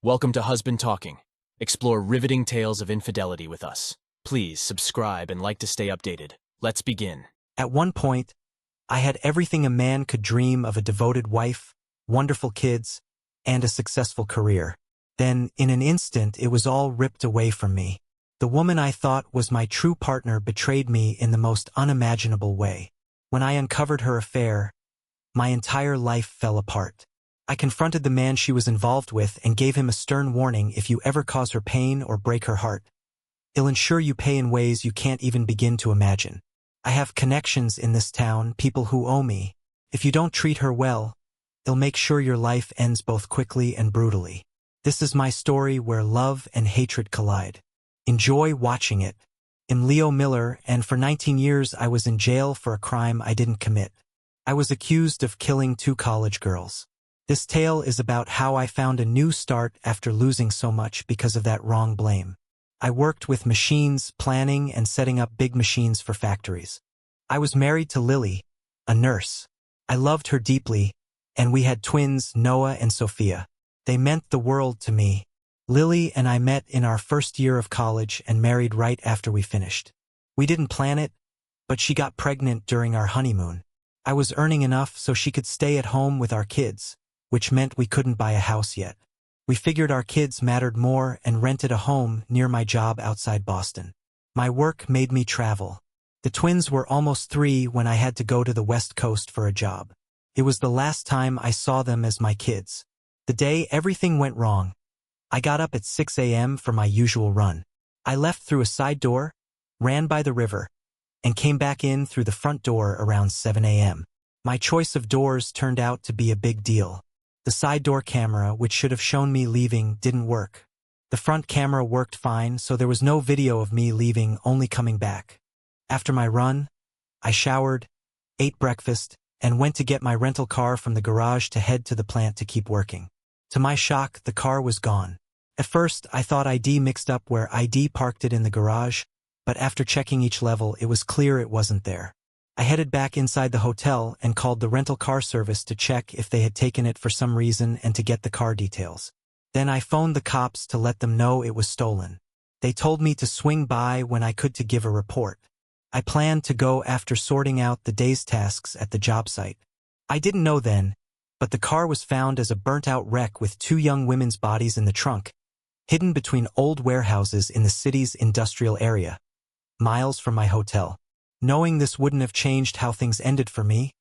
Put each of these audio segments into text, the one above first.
Welcome to Husband Talking. Explore riveting tales of infidelity with us. Please subscribe and like to stay updated. Let's begin. At one point, I had everything a man could dream of: a devoted wife, wonderful kids, and a successful career. Then, in an instant, it was all ripped away from me. The woman I thought was my true partner betrayed me in the most unimaginable way. When I uncovered her affair, my entire life fell apart. I confronted the man she was involved with and gave him a stern warning: if you ever cause her pain or break her heart, I'll ensure you pay in ways you can't even begin to imagine. I have connections in this town, people who owe me. If you don't treat her well, I'll make sure your life ends both quickly and brutally. This is my story where love and hatred collide. Enjoy watching it. I'm Leo Miller, and for 19 years I was in jail for a crime I didn't commit. I was accused of killing 2 college girls. This tale is about how I found a new start after losing so much because of that wrong blame. I worked with machines, planning and setting up big machines for factories. I was married to Lily, a nurse. I loved her deeply, and we had twins, Noah and Sophia. They meant the world to me. Lily and I met in our first year of college and married right after we finished. We didn't plan it, but she got pregnant during our honeymoon. I was earning enough so she could stay at home with our kids, which meant we couldn't buy a house yet. We figured our kids mattered more and rented a home near my job outside Boston. My work made me travel. The twins were almost 3 when I had to go to the West Coast for a job. It was the last time I saw them as my kids. The day everything went wrong, I got up at 6 a.m. for my usual run. I left through a side door, ran by the river, and came back in through the front door around 7 a.m. My choice of doors turned out to be a big deal. The side door camera, which should have shown me leaving, didn't work. The front camera worked fine, so there was no video of me leaving, only coming back. After my run, I showered, ate breakfast, and went to get my rental car from the garage to head to the plant to keep working. To my shock, the car was gone. At first, I thought ID mixed up where ID parked it in the garage, but after checking each level, it was clear it wasn't there. I headed back inside the hotel and called the rental car service to check if they had taken it for some reason and to get the car details. Then I phoned the cops to let them know it was stolen. They told me to swing by when I could to give a report. I planned to go after sorting out the day's tasks at the job site. I didn't know then, but the car was found as a burnt-out wreck with 2 young women's bodies in the trunk, hidden between old warehouses in the city's industrial area, miles from my hotel. Knowing this wouldn't have changed how things ended for me,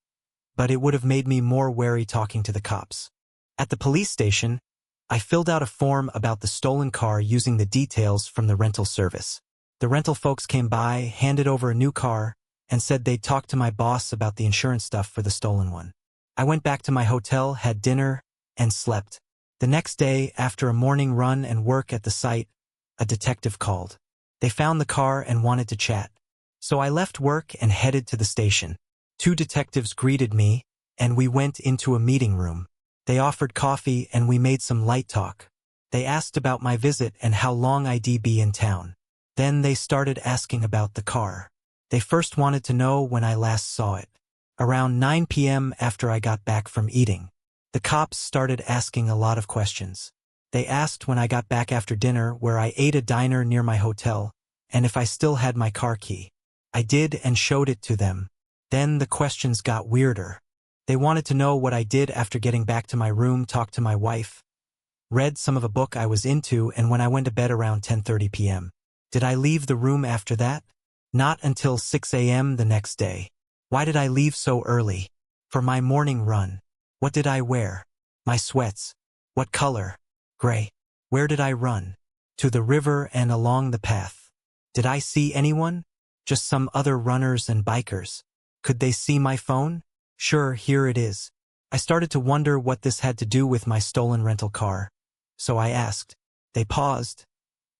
but it would have made me more wary talking to the cops. At the police station, I filled out a form about the stolen car using the details from the rental service. The rental folks came by, handed over a new car, and said they'd talk to my boss about the insurance stuff for the stolen one. I went back to my hotel, had dinner, and slept. The next day, after a morning run and work at the site, a detective called. They found the car and wanted to chat. So I left work and headed to the station. 2 detectives greeted me, and we went into a meeting room. They offered coffee and we made some light talk. They asked about my visit and how long I'd be in town. Then they started asking about the car. They first wanted to know when I last saw it. Around 9 p.m. after I got back from eating. The cops started asking a lot of questions. They asked when I got back after dinner, where I ate a diner near my hotel, and if I still had my car key. I did and showed it to them. Then the questions got weirder. They wanted to know what I did after getting back to my room, talked to my wife, read some of a book I was into, and when I went to bed around 10:30 p.m. Did I leave the room after that? Not until 6 a.m. the next day. Why did I leave so early? For my morning run. What did I wear? My sweats. What color? Gray. Where did I run? To the river and along the path. Did I see anyone? Just some other runners and bikers. Could they see my phone? Sure, here it is. I started to wonder what this had to do with my stolen rental car. So I asked. They paused,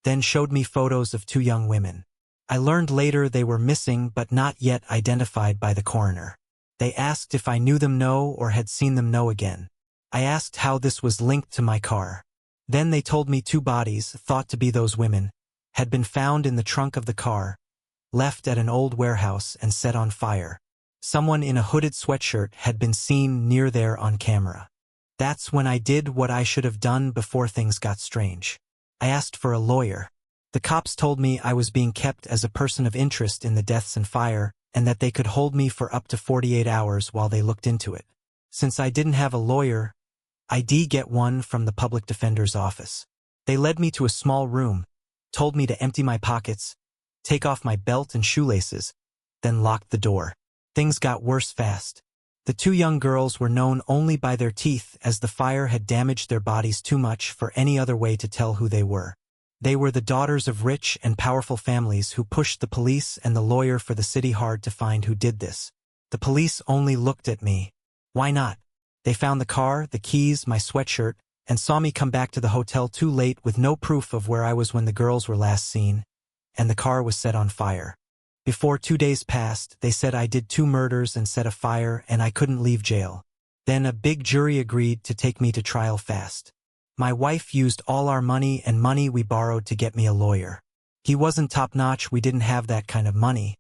then showed me photos of 2 young women. I learned later they were missing but not yet identified by the coroner. They asked if I knew them, no, or had seen them, no again. I asked how this was linked to my car. Then they told me 2 bodies, thought to be those women, had been found in the trunk of the car, left at an old warehouse and set on fire. Someone in a hooded sweatshirt had been seen near there on camera. That's when I did what I should have done before things got strange. I asked for a lawyer. The cops told me I was being kept as a person of interest in the deaths and fire, and that they could hold me for up to 48 hours while they looked into it. Since I didn't have a lawyer, I did get one from the public defender's office. They led me to a small room, told me to empty my pockets, take off my belt and shoelaces, then locked the door. Things got worse fast. The two young girls were known only by their teeth, as the fire had damaged their bodies too much for any other way to tell who they were. They were the daughters of rich and powerful families who pushed the police and the lawyer for the city hard to find who did this. The police only looked at me. Why not? They found the car, the keys, my sweatshirt, and saw me come back to the hotel too late with no proof of where I was when the girls were last seen, and the car was set on fire. Before 2 days passed, they said I did 2 murders and set a fire and I couldn't leave jail. Then a big jury agreed to take me to trial fast. My wife used all our money and money we borrowed to get me a lawyer. He wasn't top-notch, we didn't have that kind of money,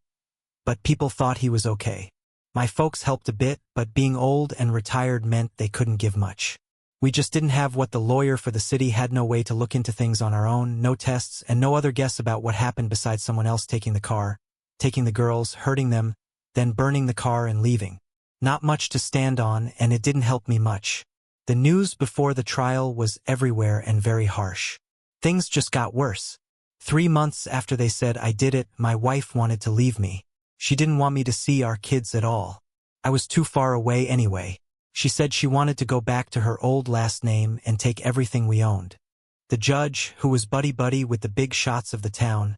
but people thought he was okay. My folks helped a bit, but being old and retired meant they couldn't give much. We just didn't have what the lawyer for the city had, no way to look into things on our own, no tests, and no other guess about what happened besides someone else taking the car, taking the girls, hurting them, then burning the car and leaving. Not much to stand on, and it didn't help me much. The news before the trial was everywhere and very harsh. Things just got worse. 3 months after they said I did it, my wife wanted to leave me. She didn't want me to see our kids at all. I was too far away anyway. She said she wanted to go back to her old last name and take everything we owned. The judge, who was buddy-buddy with the big shots of the town,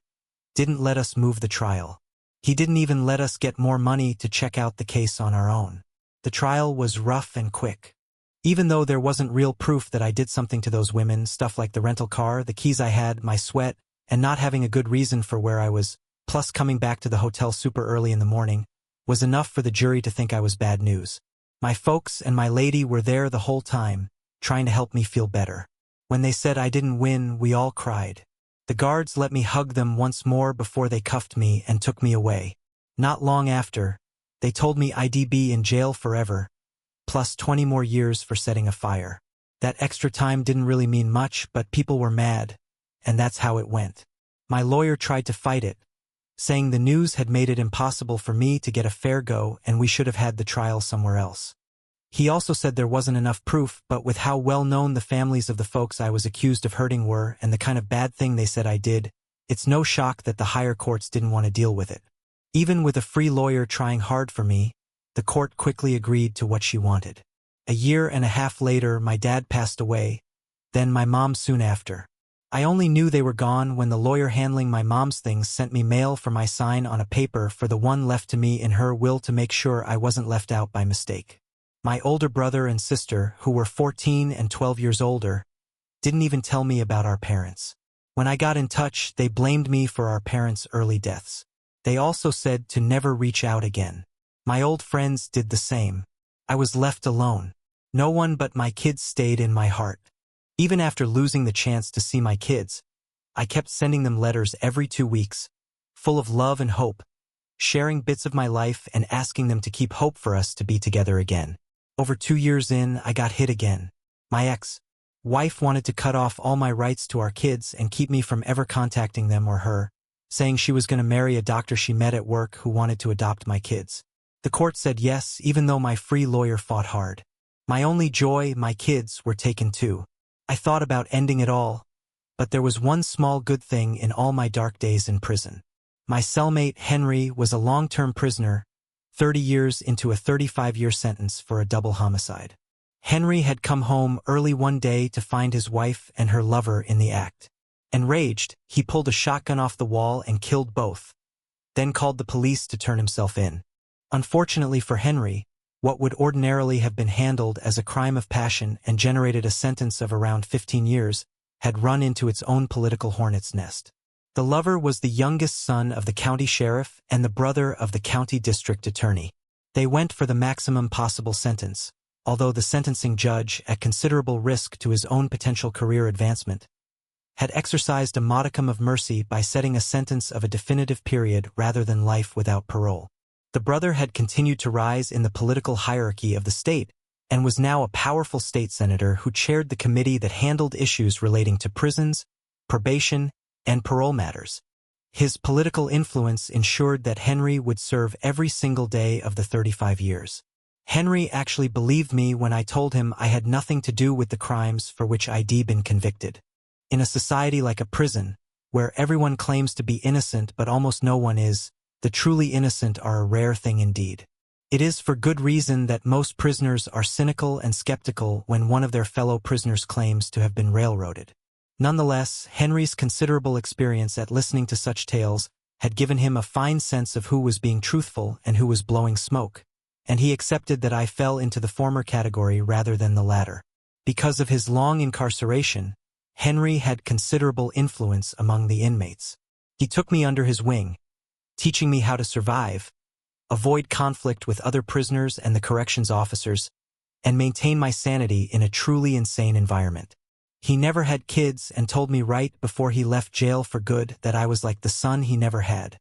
didn't let us move the trial. He didn't even let us get more money to check out the case on our own. The trial was rough and quick. Even though there wasn't real proof that I did something to those women, stuff like the rental car, the keys I had, my sweat, and not having a good reason for where I was, plus coming back to the hotel super early in the morning, was enough for the jury to think I was bad news. My folks and my lady were there the whole time, trying to help me feel better. When they said I didn't win, we all cried. The guards let me hug them once more before they cuffed me and took me away. Not long after, they told me I'd be in jail forever, plus 20 more years for setting a fire. That extra time didn't really mean much, but people were mad, and that's how it went. My lawyer tried to fight it, saying the news had made it impossible for me to get a fair go and we should have had the trial somewhere else. He also said there wasn't enough proof, but with how well known the families of the folks I was accused of hurting were and the kind of bad thing they said I did, it's no shock that the higher courts didn't want to deal with it. Even with a free lawyer trying hard for me, the court quickly agreed to what she wanted. 1.5 years later, my dad passed away, then my mom soon after. I only knew they were gone when the lawyer handling my mom's things sent me mail for my sign on a paper for the one left to me in her will to make sure I wasn't left out by mistake. My older brother and sister, who were 14 and 12 years older, didn't even tell me about our parents. When I got in touch, they blamed me for our parents' early deaths. They also said to never reach out again. My old friends did the same. I was left alone. No one but my kids stayed in my heart. Even after losing the chance to see my kids, I kept sending them letters every 2 weeks, full of love and hope, sharing bits of my life and asking them to keep hope for us to be together again. Over 2 years in, I got hit again. My ex-wife wanted to cut off all my rights to our kids and keep me from ever contacting them or her, saying she was going to marry a doctor she met at work who wanted to adopt my kids. The court said yes, even though my free lawyer fought hard. My only joy, my kids, were taken too. I thought about ending it all, but there was one small good thing in all my dark days in prison. My cellmate, Henry, was a long-term prisoner, 30 years into a 35-year sentence for a double homicide. Henry had come home early one day to find his wife and her lover in the act. Enraged, he pulled a shotgun off the wall and killed both, then called the police to turn himself in. Unfortunately for Henry, what would ordinarily have been handled as a crime of passion and generated a sentence of around 15 years, had run into its own political hornet's nest. The lover was the youngest son of the county sheriff and the brother of the county district attorney. They went for the maximum possible sentence, although the sentencing judge, at considerable risk to his own potential career advancement, had exercised a modicum of mercy by setting a sentence of a definitive period rather than life without parole. The brother had continued to rise in the political hierarchy of the state and was now a powerful state senator who chaired the committee that handled issues relating to prisons, probation, and parole matters. His political influence ensured that Henry would serve every single day of the 35 years. Henry actually believed me when I told him I had nothing to do with the crimes for which I'd been convicted. In a society like a prison, where everyone claims to be innocent but almost no one is, the truly innocent are a rare thing indeed. It is for good reason that most prisoners are cynical and skeptical when one of their fellow prisoners claims to have been railroaded. Nonetheless, Henry's considerable experience at listening to such tales had given him a fine sense of who was being truthful and who was blowing smoke, and he accepted that I fell into the former category rather than the latter. Because of his long incarceration, Henry had considerable influence among the inmates. He took me under his wing, teaching me how to survive, avoid conflict with other prisoners and the corrections officers, and maintain my sanity in a truly insane environment. He never had kids and told me right before he left jail for good that I was like the son he never had.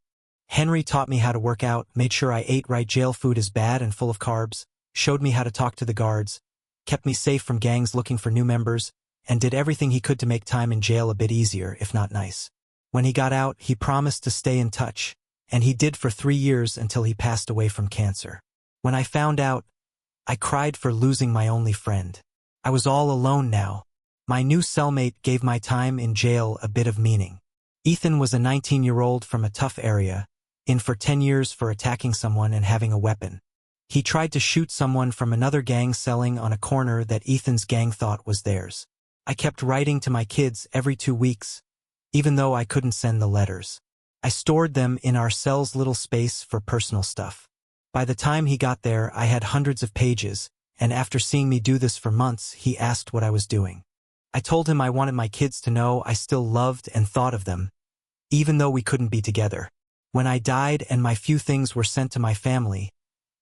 Henry taught me how to work out, made sure I ate right. Jail food is bad and full of carbs, showed me how to talk to the guards, kept me safe from gangs looking for new members, and did everything he could to make time in jail a bit easier, if not nice. When he got out, he promised to stay in touch, and he did for 3 years until he passed away from cancer. When I found out, I cried for losing my only friend. I was all alone now. My new cellmate gave my time in jail a bit of meaning. Ethan was a 19-year-old from a tough area, in for 10 years for attacking someone and having a weapon. He tried to shoot someone from another gang selling on a corner that Ethan's gang thought was theirs. I kept writing to my kids every 2 weeks, even though I couldn't send the letters. I stored them in our cell's little space for personal stuff. By the time he got there, I had hundreds of pages, and after seeing me do this for months, he asked what I was doing. I told him I wanted my kids to know I still loved and thought of them, even though we couldn't be together. When I died and my few things were sent to my family,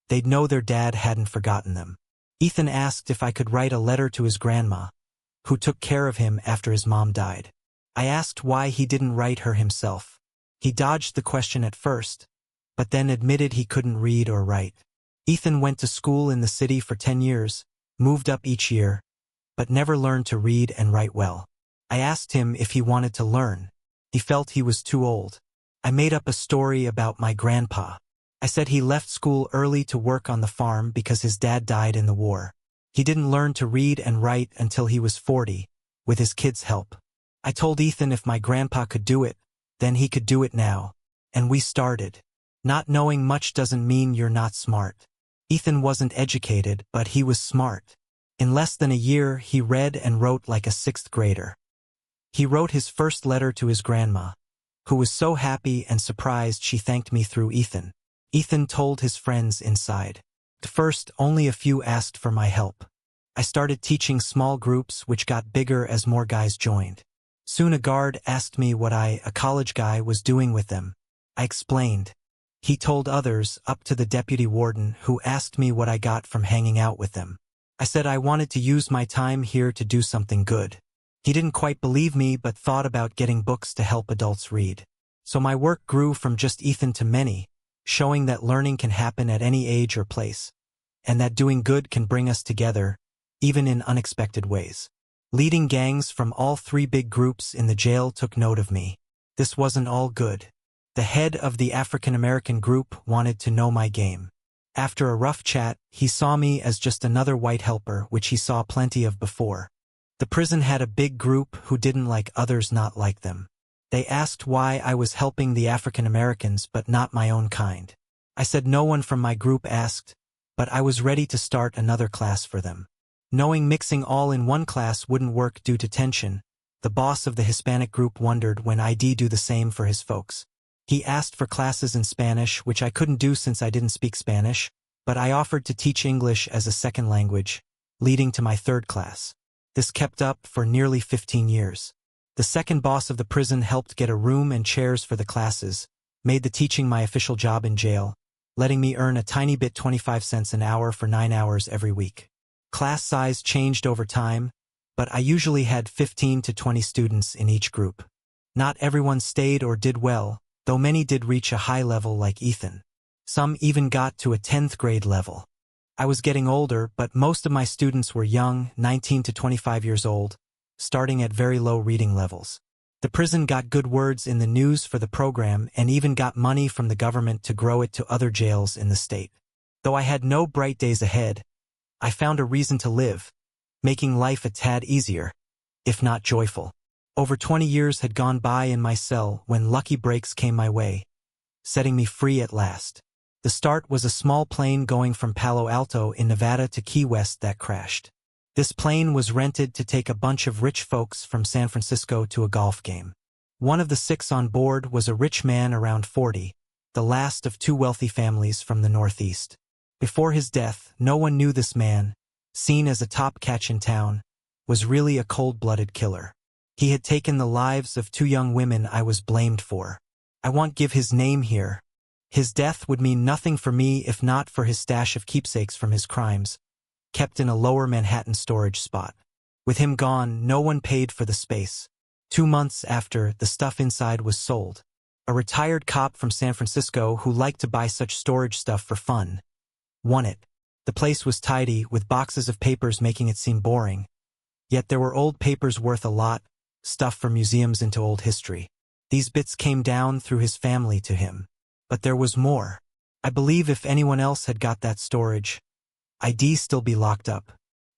they'd know their dad hadn't forgotten them. Ethan asked if I could write a letter to his grandma, who took care of him after his mom died. I asked why he didn't write her himself. He dodged the question at first, but then admitted he couldn't read or write. Ethan went to school in the city for 10 years, moved up each year, but never learned to read and write well. I asked him if he wanted to learn. He felt he was too old. I made up a story about my grandpa. I said he left school early to work on the farm because his dad died in the war. He didn't learn to read and write until he was 40, with his kids' help. I told Ethan if my grandpa could do it, then he could do it now. And we started. Not knowing much doesn't mean you're not smart. Ethan wasn't educated, but he was smart. In less than a year, he read and wrote like a 6th grader. He wrote his first letter to his grandma, who was so happy and surprised she thanked me through Ethan. Ethan told his friends inside. At first, only a few asked for my help. I started teaching small groups which got bigger as more guys joined. Soon a guard asked me what I, a college guy, was doing with them. I explained. He told others, up to the deputy warden, who asked me what I got from hanging out with them. I said I wanted to use my time here to do something good. He didn't quite believe me but thought about getting books to help adults read. So my work grew from just Ethan to many, showing that learning can happen at any age or place, and that doing good can bring us together, even in unexpected ways. Leading gangs from all 3 big groups in the jail took note of me. This wasn't all good. The head of the African American group wanted to know my game. After a rough chat, he saw me as just another white helper, which he saw plenty of before. The prison had a big group who didn't like others not like them. They asked why I was helping the African Americans but not my own kind. I said no one from my group asked, but I was ready to start another class for them. Knowing mixing all in one class wouldn't work due to tension, the boss of the Hispanic group wondered when I'd do the same for his folks. He asked for classes in Spanish, which I couldn't do since I didn't speak Spanish, but I offered to teach English as a second language, leading to my 3rd class. This kept up for nearly 15 years. The second boss of the prison helped get a room and chairs for the classes, made the teaching my official job in jail, letting me earn a tiny bit 25 cents an hour for 9 hours every week. Class size changed over time, but I usually had 15 to 20 students in each group. Not everyone stayed or did well, though many did reach a high level like Ethan. Some even got to a 10th grade level. I was getting older, but most of my students were young, 19 to 25 years old, starting at very low reading levels. The prison got good words in the news for the program and even got money from the government to grow it to other jails in the state. Though I had no bright days ahead, I found a reason to live, making life a tad easier, if not joyful. Over 20 years had gone by in my cell when lucky breaks came my way, setting me free at last. The start was a small plane going from Palo Alto in Nevada to Key West that crashed. This plane was rented to take a bunch of rich folks from San Francisco to a golf game. One of the 6 on board was a rich man around 40, the last of 2 wealthy families from the Northeast. Before his death, no one knew this man, seen as a top catch in town, was really a cold-blooded killer. He had taken the lives of 2 young women I was blamed for. I won't give his name here. His death would mean nothing for me if not for his stash of keepsakes from his crimes, kept in a lower Manhattan storage spot. With him gone, no one paid for the space. 2 months after, the stuff inside was sold. A retired cop from San Francisco who liked to buy such storage stuff for fun won it. The place was tidy, with boxes of papers making it seem boring. Yet there were old papers worth a lot, stuff for museums into old history. These bits came down through his family to him. But there was more. I believe if anyone else had got that storage, I'd still be locked up.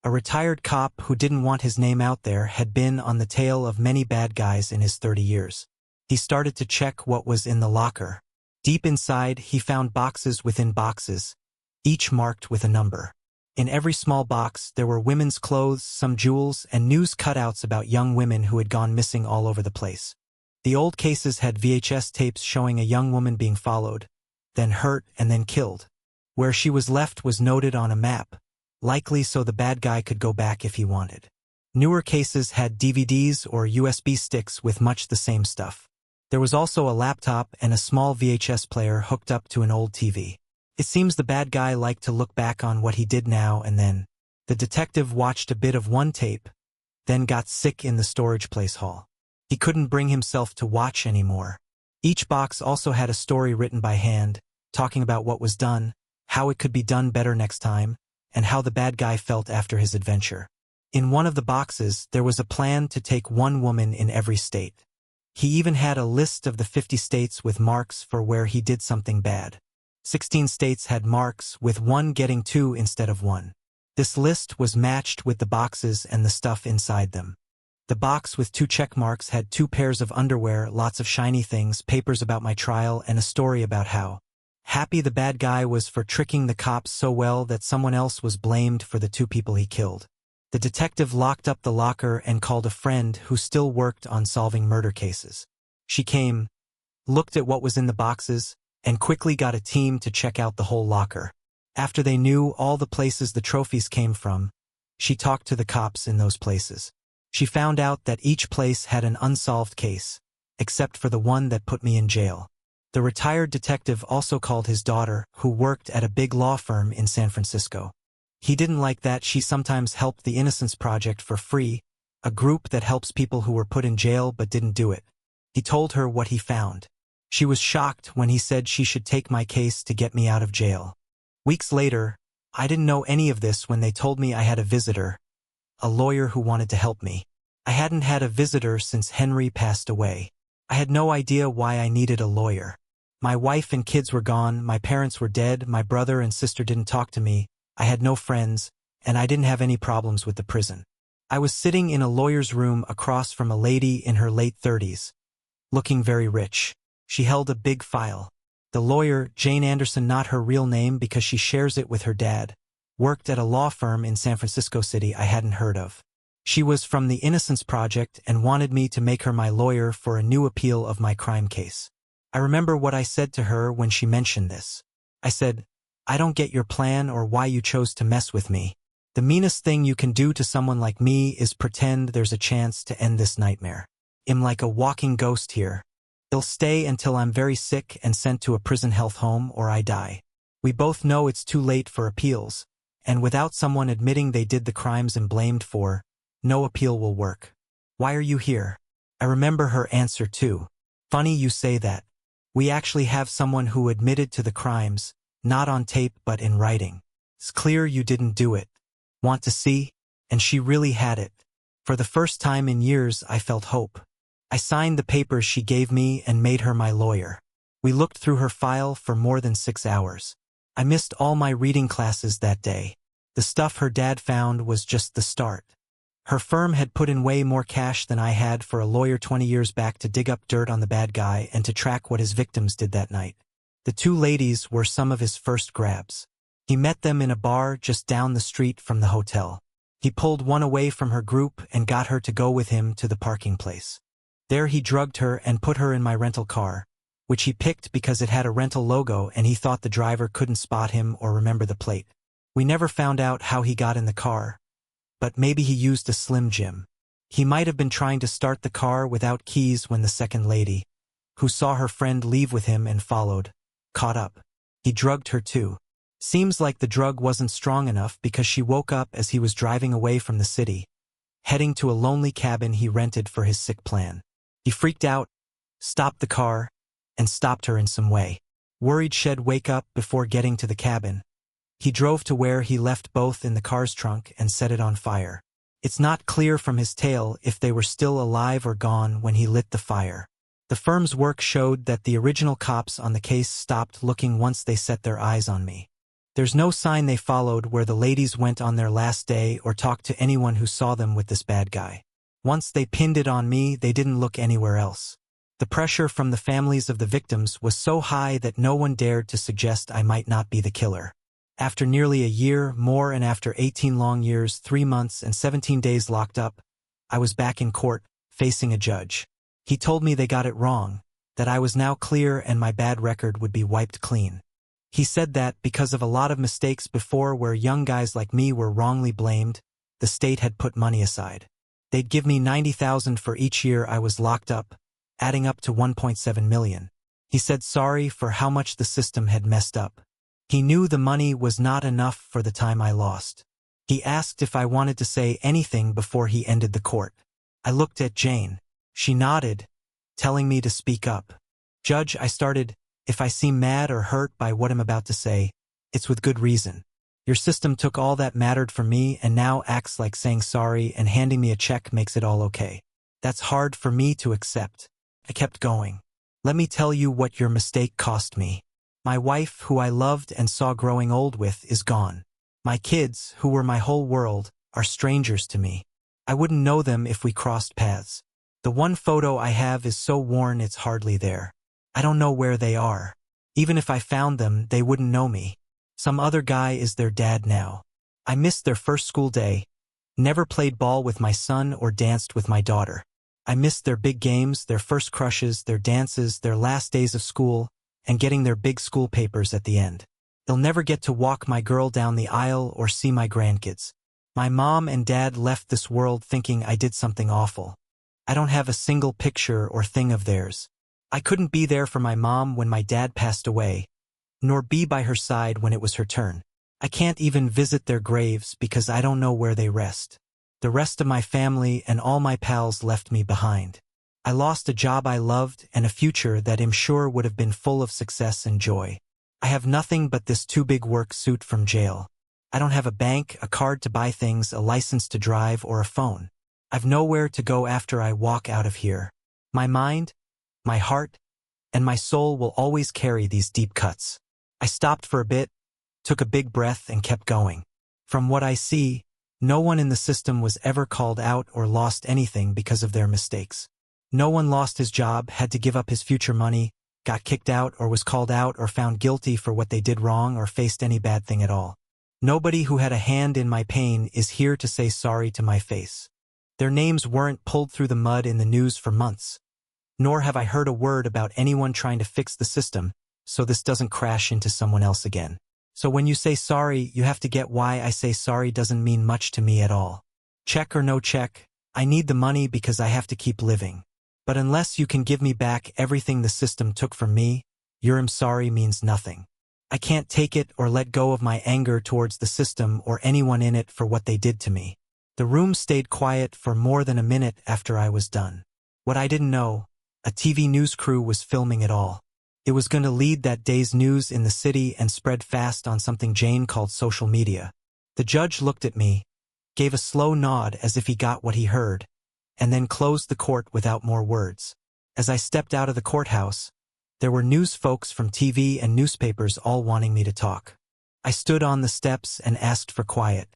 A retired cop who didn't want his name out there had been on the tail of many bad guys in his 30 years. He started to check what was in the locker. Deep inside, he found boxes within boxes, each marked with a number. In every small box, there were women's clothes, some jewels, and news cutouts about young women who had gone missing all over the place. The old cases had VHS tapes showing a young woman being followed, then hurt and then killed. Where she was left was noted on a map, likely so the bad guy could go back if he wanted. Newer cases had DVDs or USB sticks with much the same stuff. There was also a laptop and a small VHS player hooked up to an old TV. It seems the bad guy liked to look back on what he did now and then. The detective watched a bit of one tape, then got sick in the storage place hall. He couldn't bring himself to watch anymore. Each box also had a story written by hand, talking about what was done, how it could be done better next time, and how the bad guy felt after his adventure. In one of the boxes, there was a plan to take 1 woman in every state. He even had a list of the 50 states with marks for where he did something bad. 16 states had marks, with 1 getting 2 instead of 1. This list was matched with the boxes and the stuff inside them. The box with 2 check marks had 2 pairs of underwear, lots of shiny things, papers about my trial, and a story about how happy the bad guy was for tricking the cops so well that someone else was blamed for the 2 people he killed. The detective locked up the locker and called a friend who still worked on solving murder cases. She came, looked at what was in the boxes, and quickly got a team to check out the whole locker. After they knew all the places the trophies came from, she talked to the cops in those places. She found out that each place had an unsolved case, except for the one that put me in jail. The retired detective also called his daughter, who worked at a big law firm in San Francisco. He didn't like that she sometimes helped the Innocence Project for free, a group that helps people who were put in jail but didn't do it. He told her what he found. She was shocked when he said she should take my case to get me out of jail. Weeks later, I didn't know any of this when they told me I had a visitor, a lawyer who wanted to help me. I hadn't had a visitor since Henry passed away. I had no idea why I needed a lawyer. My wife and kids were gone, my parents were dead, my brother and sister didn't talk to me, I had no friends, and I didn't have any problems with the prison. I was sitting in a lawyer's room across from a lady in her late 30s, looking very rich. She held a big file. The lawyer, Jane Anderson, not her real name because she shares it with her dad, worked at a law firm in San Francisco City I hadn't heard of. She was from the Innocence Project and wanted me to make her my lawyer for a new appeal of my crime case. I remember what I said to her when she mentioned this. I said, "I don't get your plan or why you chose to mess with me. The meanest thing you can do to someone like me is pretend there's a chance to end this nightmare. I'm like a walking ghost here. They'll stay until I'm very sick and sent to a prison health home or I die. We both know it's too late for appeals, and without someone admitting they did the crimes and blamed for, no appeal will work. Why are you here?" I remember her answer too. "Funny you say that. We actually have someone who admitted to the crimes, not on tape but in writing. It's clear you didn't do it. Want to see? And she really had it. For the first time in years, I felt hope. I signed the papers she gave me and made her my lawyer. We looked through her file for more than 6 hours. I missed all my reading classes that day. The stuff her dad found was just the start. Her firm had put in way more cash than I had for a lawyer 20 years back to dig up dirt on the bad guy and to track what his victims did that night. The 2 ladies were some of his first grabs. He met them in a bar just down the street from the hotel. He pulled one away from her group and got her to go with him to the parking place. There he drugged her and put her in my rental car, which he picked because it had a rental logo and he thought the driver couldn't spot him or remember the plate. We never found out how he got in the car, but maybe he used a Slim Jim. He might have been trying to start the car without keys when the second lady, who saw her friend leave with him and followed, caught up. He drugged her too. Seems like the drug wasn't strong enough because she woke up as he was driving away from the city, heading to a lonely cabin he rented for his sick plan. He freaked out, stopped the car, and stopped her in some way. Worried she'd wake up before getting to the cabin. He drove to where he left both in the car's trunk and set it on fire. It's not clear from his tale if they were still alive or gone when he lit the fire. The firm's work showed that the original cops on the case stopped looking once they set their eyes on me. There's no sign they followed where the ladies went on their last day or talked to anyone who saw them with this bad guy. Once they pinned it on me, they didn't look anywhere else. The pressure from the families of the victims was so high that no one dared to suggest I might not be the killer. After nearly a year more and after 18 long years, 3 months and 17 days locked up, I was back in court, facing a judge. He told me they got it wrong, that I was now clear and my bad record would be wiped clean. He said that because of a lot of mistakes before where young guys like me were wrongly blamed, the state had put money aside. They'd give me $90,000 for each year I was locked up, adding up to $1.7 million. He said sorry for how much the system had messed up. He knew the money was not enough for the time I lost. He asked if I wanted to say anything before he ended the court. I looked at Jane. She nodded, telling me to speak up. Judge, I started, if I seem mad or hurt by what I'm about to say, it's with good reason. Your system took all that mattered from me and now acts like saying sorry and handing me a check makes it all okay. That's hard for me to accept. I kept going. Let me tell you what your mistake cost me. My wife, who I loved and saw growing old with, is gone. My kids, who were my whole world, are strangers to me. I wouldn't know them if we crossed paths. The one photo I have is so worn it's hardly there. I don't know where they are. Even if I found them, they wouldn't know me. Some other guy is their dad now. I missed their first school day, never played ball with my son or danced with my daughter. I missed their big games, their first crushes, their dances, their last days of school, and getting their big school papers at the end. They'll never get to walk my girl down the aisle or see my grandkids. My mom and dad left this world thinking I did something awful. I don't have a single picture or thing of theirs. I couldn't be there for my mom when my dad passed away, nor be by her side when it was her turn. I can't even visit their graves because I don't know where they rest. The rest of my family and all my pals left me behind. I lost a job I loved and a future that I'm sure would have been full of success and joy. I have nothing but this too big work suit from jail. I don't have a bank, a card to buy things, a license to drive, or a phone. I've nowhere to go after I walk out of here. My mind, my heart, and my soul will always carry these deep cuts. I stopped for a bit, took a big breath, and kept going. From what I see, no one in the system was ever called out or lost anything because of their mistakes. No one lost his job, had to give up his future money, got kicked out or was called out or found guilty for what they did wrong or faced any bad thing at all. Nobody who had a hand in my pain is here to say sorry to my face. Their names weren't pulled through the mud in the news for months. Nor have I heard a word about anyone trying to fix the system so this doesn't crash into someone else again. So when you say sorry, you have to get why I say sorry doesn't mean much to me at all. Check or no check, I need the money because I have to keep living. But unless you can give me back everything the system took from me, your I'm sorry means nothing. I can't take it or let go of my anger towards the system or anyone in it for what they did to me. The room stayed quiet for more than a minute after I was done. What I didn't know, a TV news crew was filming it all. It was going to lead that day's news in the city and spread fast on something Jane called social media. The judge looked at me, gave a slow nod as if he got what he heard, and then closed the court without more words. As I stepped out of the courthouse, there were news folks from TV and newspapers all wanting me to talk. I stood on the steps and asked for quiet.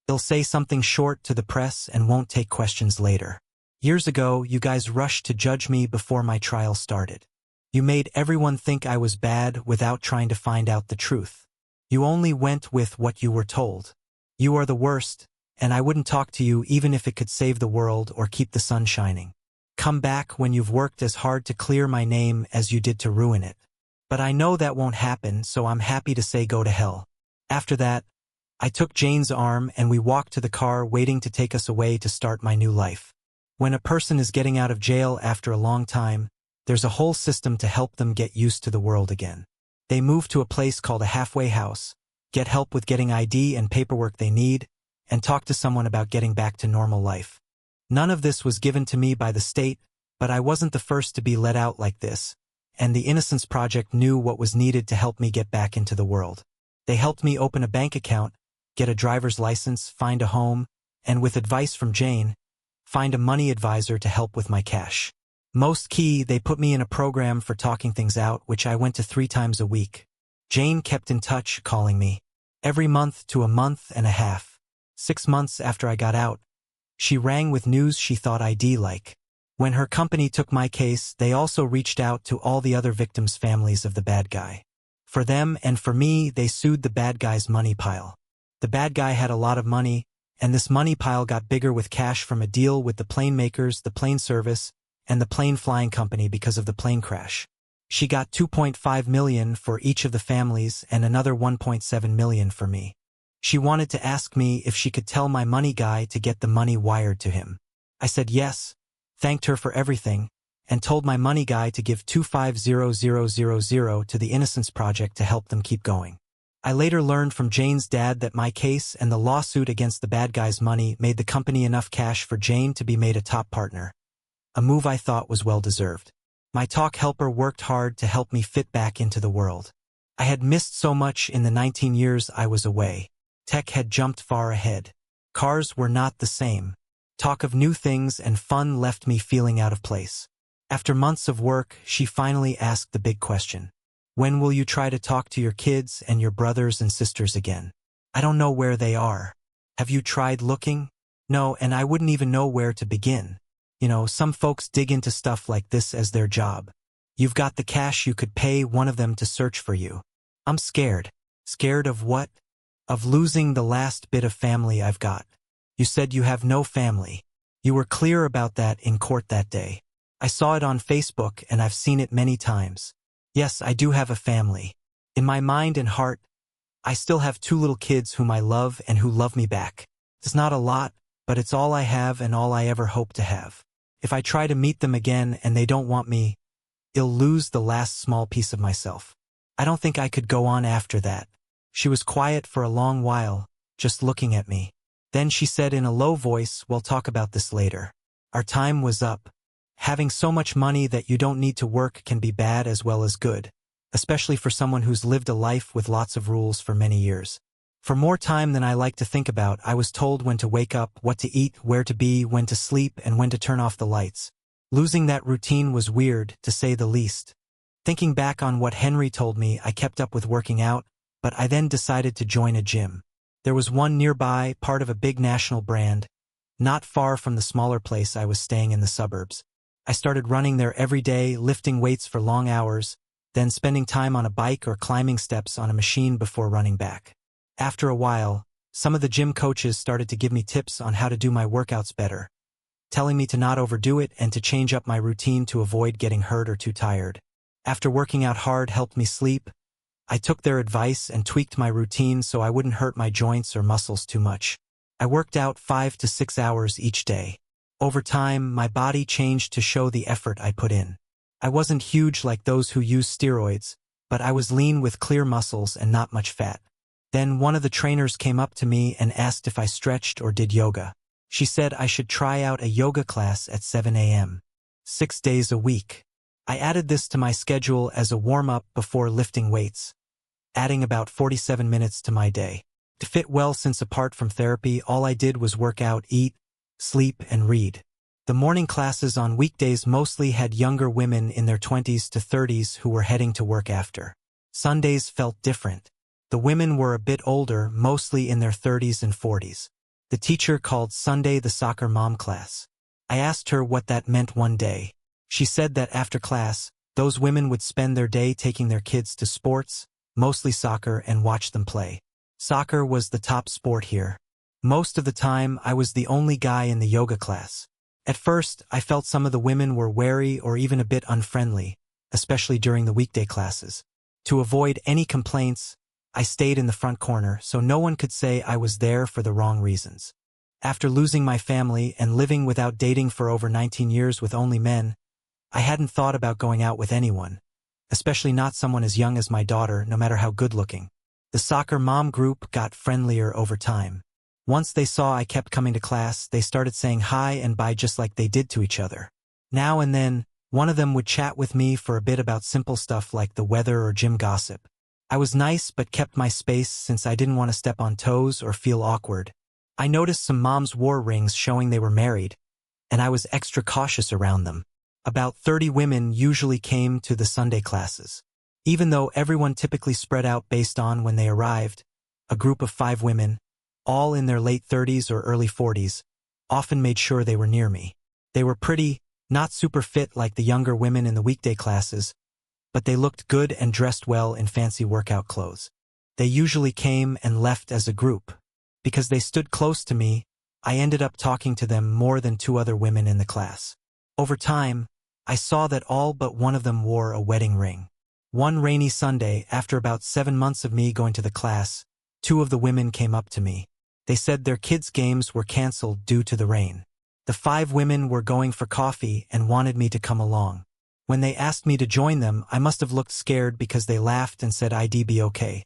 They'll say something short to the press and won't take questions later. Years ago, you guys rushed to judge me before my trial started. You made everyone think I was bad without trying to find out the truth. You only went with what you were told. You are the worst, and I wouldn't talk to you even if it could save the world or keep the sun shining. Come back when you've worked as hard to clear my name as you did to ruin it. But I know that won't happen, so I'm happy to say go to hell. After that, I took Jane's arm and we walked to the car waiting to take us away to start my new life. When a person is getting out of jail after a long time, there's a whole system to help them get used to the world again. They move to a place called a halfway house, get help with getting ID and paperwork they need, and talk to someone about getting back to normal life. None of this was given to me by the state, but I wasn't the first to be let out like this, and the Innocence Project knew what was needed to help me get back into the world. They helped me open a bank account, get a driver's license, find a home, and with advice from Jane, find a money advisor to help with my cash. Most key, they put me in a program for talking things out, which I went to 3 times a week. Jane kept in touch, calling me every month to a month and a half. 6 months after I got out, she rang with news she thought I'd like. When her company took my case, they also reached out to all the other victims' families of the bad guy. For them and for me, they sued the bad guy's money pile. The bad guy had a lot of money, and this money pile got bigger with cash from a deal with the plane makers, the plane service, and the plane flying company because of the plane crash. She got $2.5 million for each of the families and another $1.7 million for me. She wanted to ask me if she could tell my money guy to get the money wired to him. I said yes, thanked her for everything, and told my money guy to give $250,000 to the Innocence Project to help them keep going. I later learned from Jane's dad that my case and the lawsuit against the bad guy's money made the company enough cash for Jane to be made a top partner. A move I thought was well-deserved. My talk helper worked hard to help me fit back into the world. I had missed so much in the 19 years I was away. Tech had jumped far ahead. Cars were not the same. Talk of new things and fun left me feeling out of place. After months of work, she finally asked the big question. When will you try to talk to your kids and your brothers and sisters again? I don't know where they are. Have you tried looking? No, and I wouldn't even know where to begin. You know, some folks dig into stuff like this as their job. You've got the cash, you could pay one of them to search for you. I'm scared. Scared of what? Of losing the last bit of family I've got. You said you have no family. You were clear about that in court that day. I saw it on Facebook and I've seen it many times. Yes, I do have a family. In my mind and heart, I still have 2 little kids whom I love and who love me back. It's not a lot, but it's all I have and all I ever hope to have. If I try to meet them again and they don't want me, I'll lose the last small piece of myself. I don't think I could go on after that. She was quiet for a long while, just looking at me. Then she said in a low voice, "We'll talk about this later. Our time was up. Having so much money that you don't need to work can be bad as well as good, especially for someone who's lived a life with lots of rules for many years. For more time than I like to think about, I was told when to wake up, what to eat, where to be, when to sleep, and when to turn off the lights. Losing that routine was weird, to say the least. Thinking back on what Henry told me, I kept up with working out, but I then decided to join a gym. There was one nearby, part of a big national brand, not far from the smaller place I was staying in the suburbs. I started running there every day, lifting weights for long hours, then spending time on a bike or climbing steps on a machine before running back. After a while, some of the gym coaches started to give me tips on how to do my workouts better, telling me to not overdo it and to change up my routine to avoid getting hurt or too tired. After working out hard helped me sleep, I took their advice and tweaked my routine so I wouldn't hurt my joints or muscles too much. I worked out 5 to 6 hours each day. Over time, my body changed to show the effort I put in. I wasn't huge like those who use steroids, but I was lean with clear muscles and not much fat. Then one of the trainers came up to me and asked if I stretched or did yoga. She said I should try out a yoga class at 7 a.m. 6 days a week. I added this to my schedule as a warm-up before lifting weights, adding about 47 minutes to my day. To fit well since apart from therapy, all I did was work out, eat, sleep, and read. The morning classes on weekdays mostly had younger women in their 20s to 30s who were heading to work after. Sundays felt different. The women were a bit older, mostly in their 30s and 40s. The teacher called Sunday the soccer mom class. I asked her what that meant one day. She said that after class, those women would spend their day taking their kids to sports, mostly soccer, and watch them play. Soccer was the top sport here. Most of the time, I was the only guy in the yoga class. At first, I felt some of the women were wary or even a bit unfriendly, especially during the weekday classes. To avoid any complaints, I stayed in the front corner so no one could say I was there for the wrong reasons. After losing my family and living without dating for over 19 years with only men, I hadn't thought about going out with anyone, especially not someone as young as my daughter, no matter how good-looking. The soccer mom group got friendlier over time. Once they saw I kept coming to class, they started saying hi and bye just like they did to each other. Now and then, one of them would chat with me for a bit about simple stuff like the weather or gym gossip. I was nice but kept my space since I didn't want to step on toes or feel awkward. I noticed some moms wore rings showing they were married, and I was extra cautious around them. About 30 women usually came to the Sunday classes. Even though everyone typically spread out based on when they arrived, a group of 5 women, all in their late 30s or early 40s, often made sure they were near me. They were pretty, not super fit like the younger women in the weekday classes, but they looked good and dressed well in fancy workout clothes. They usually came and left as a group. Because they stood close to me, I ended up talking to them more than 2 other women in the class. Over time, I saw that all but one of them wore a wedding ring. One rainy Sunday, after about 7 months of me going to the class, 2 of the women came up to me. They said their kids' games were canceled due to the rain. The 5 women were going for coffee and wanted me to come along. When they asked me to join them, I must have looked scared because they laughed and said I'd be okay,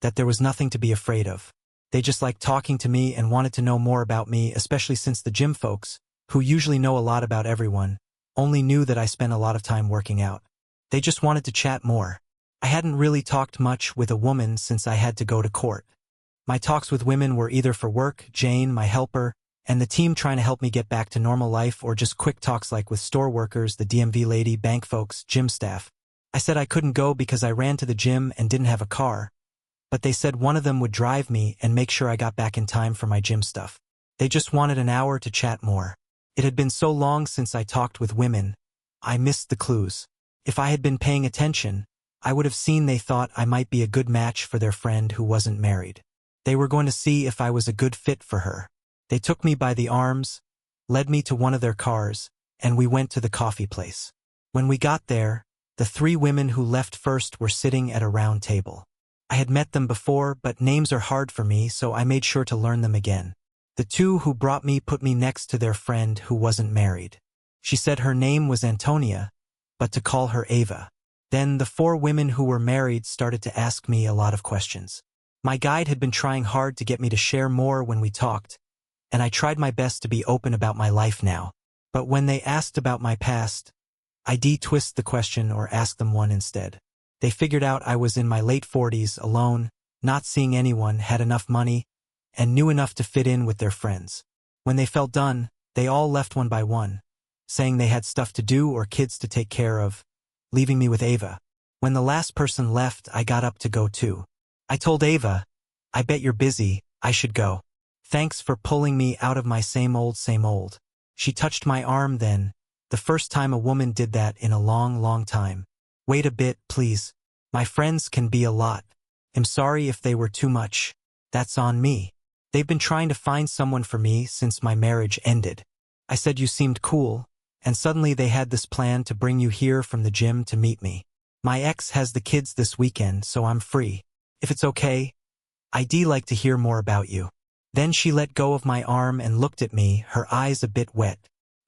that there was nothing to be afraid of. They just liked talking to me and wanted to know more about me, especially since the gym folks, who usually know a lot about everyone, only knew that I spent a lot of time working out. They just wanted to chat more. I hadn't really talked much with a woman since I had to go to court. My talks with women were either for work, Jane, my helper, and the team trying to help me get back to normal life, or just quick talks like with store workers, the DMV lady, bank folks, gym staff. I said I couldn't go because I ran to the gym and didn't have a car, but they said one of them would drive me and make sure I got back in time for my gym stuff. They just wanted an hour to chat more. It had been so long since I talked with women, I missed the clues. If I had been paying attention, I would have seen they thought I might be a good match for their friend who wasn't married. They were going to see if I was a good fit for her. They took me by the arms, led me to one of their cars, and we went to the coffee place. When we got there, the 3 women who left first were sitting at a round table. I had met them before, but names are hard for me, so I made sure to learn them again. The 2 who brought me put me next to their friend who wasn't married. She said her name was Antonia, but to call her Ava. Then the 4 women who were married started to ask me a lot of questions. My guide had been trying hard to get me to share more when we talked, and I tried my best to be open about my life now. But when they asked about my past, I twist the question or asked them one instead. They figured out I was in my late 40s, alone, not seeing anyone, had enough money, and knew enough to fit in with their friends. When they felt done, they all left one by one, saying they had stuff to do or kids to take care of, leaving me with Ava. When the last person left, I got up to go too. I told Ava, "I bet you're busy, I should go. Thanks for pulling me out of my same old, same old." She touched my arm then, the first time a woman did that in a long, long time. "Wait a bit, please. My friends can be a lot. I'm sorry if they were too much. That's on me. They've been trying to find someone for me since my marriage ended." I said you seemed cool, and suddenly they had this plan to bring you here from the gym to meet me. My ex has the kids this weekend, so I'm free. If it's okay, I'd like to hear more about you. Then she let go of my arm and looked at me, her eyes a bit wet.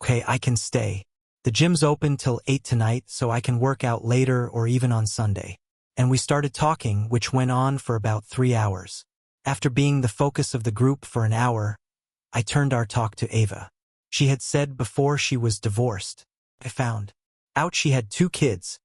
"Okay, I can stay. The gym's open till 8 tonight, so I can work out later or even on Sunday." And we started talking, which went on for about 3 hours. After being the focus of the group for an hour, I turned our talk to Ava. She had said before she was divorced. I found Out she had 2 kids,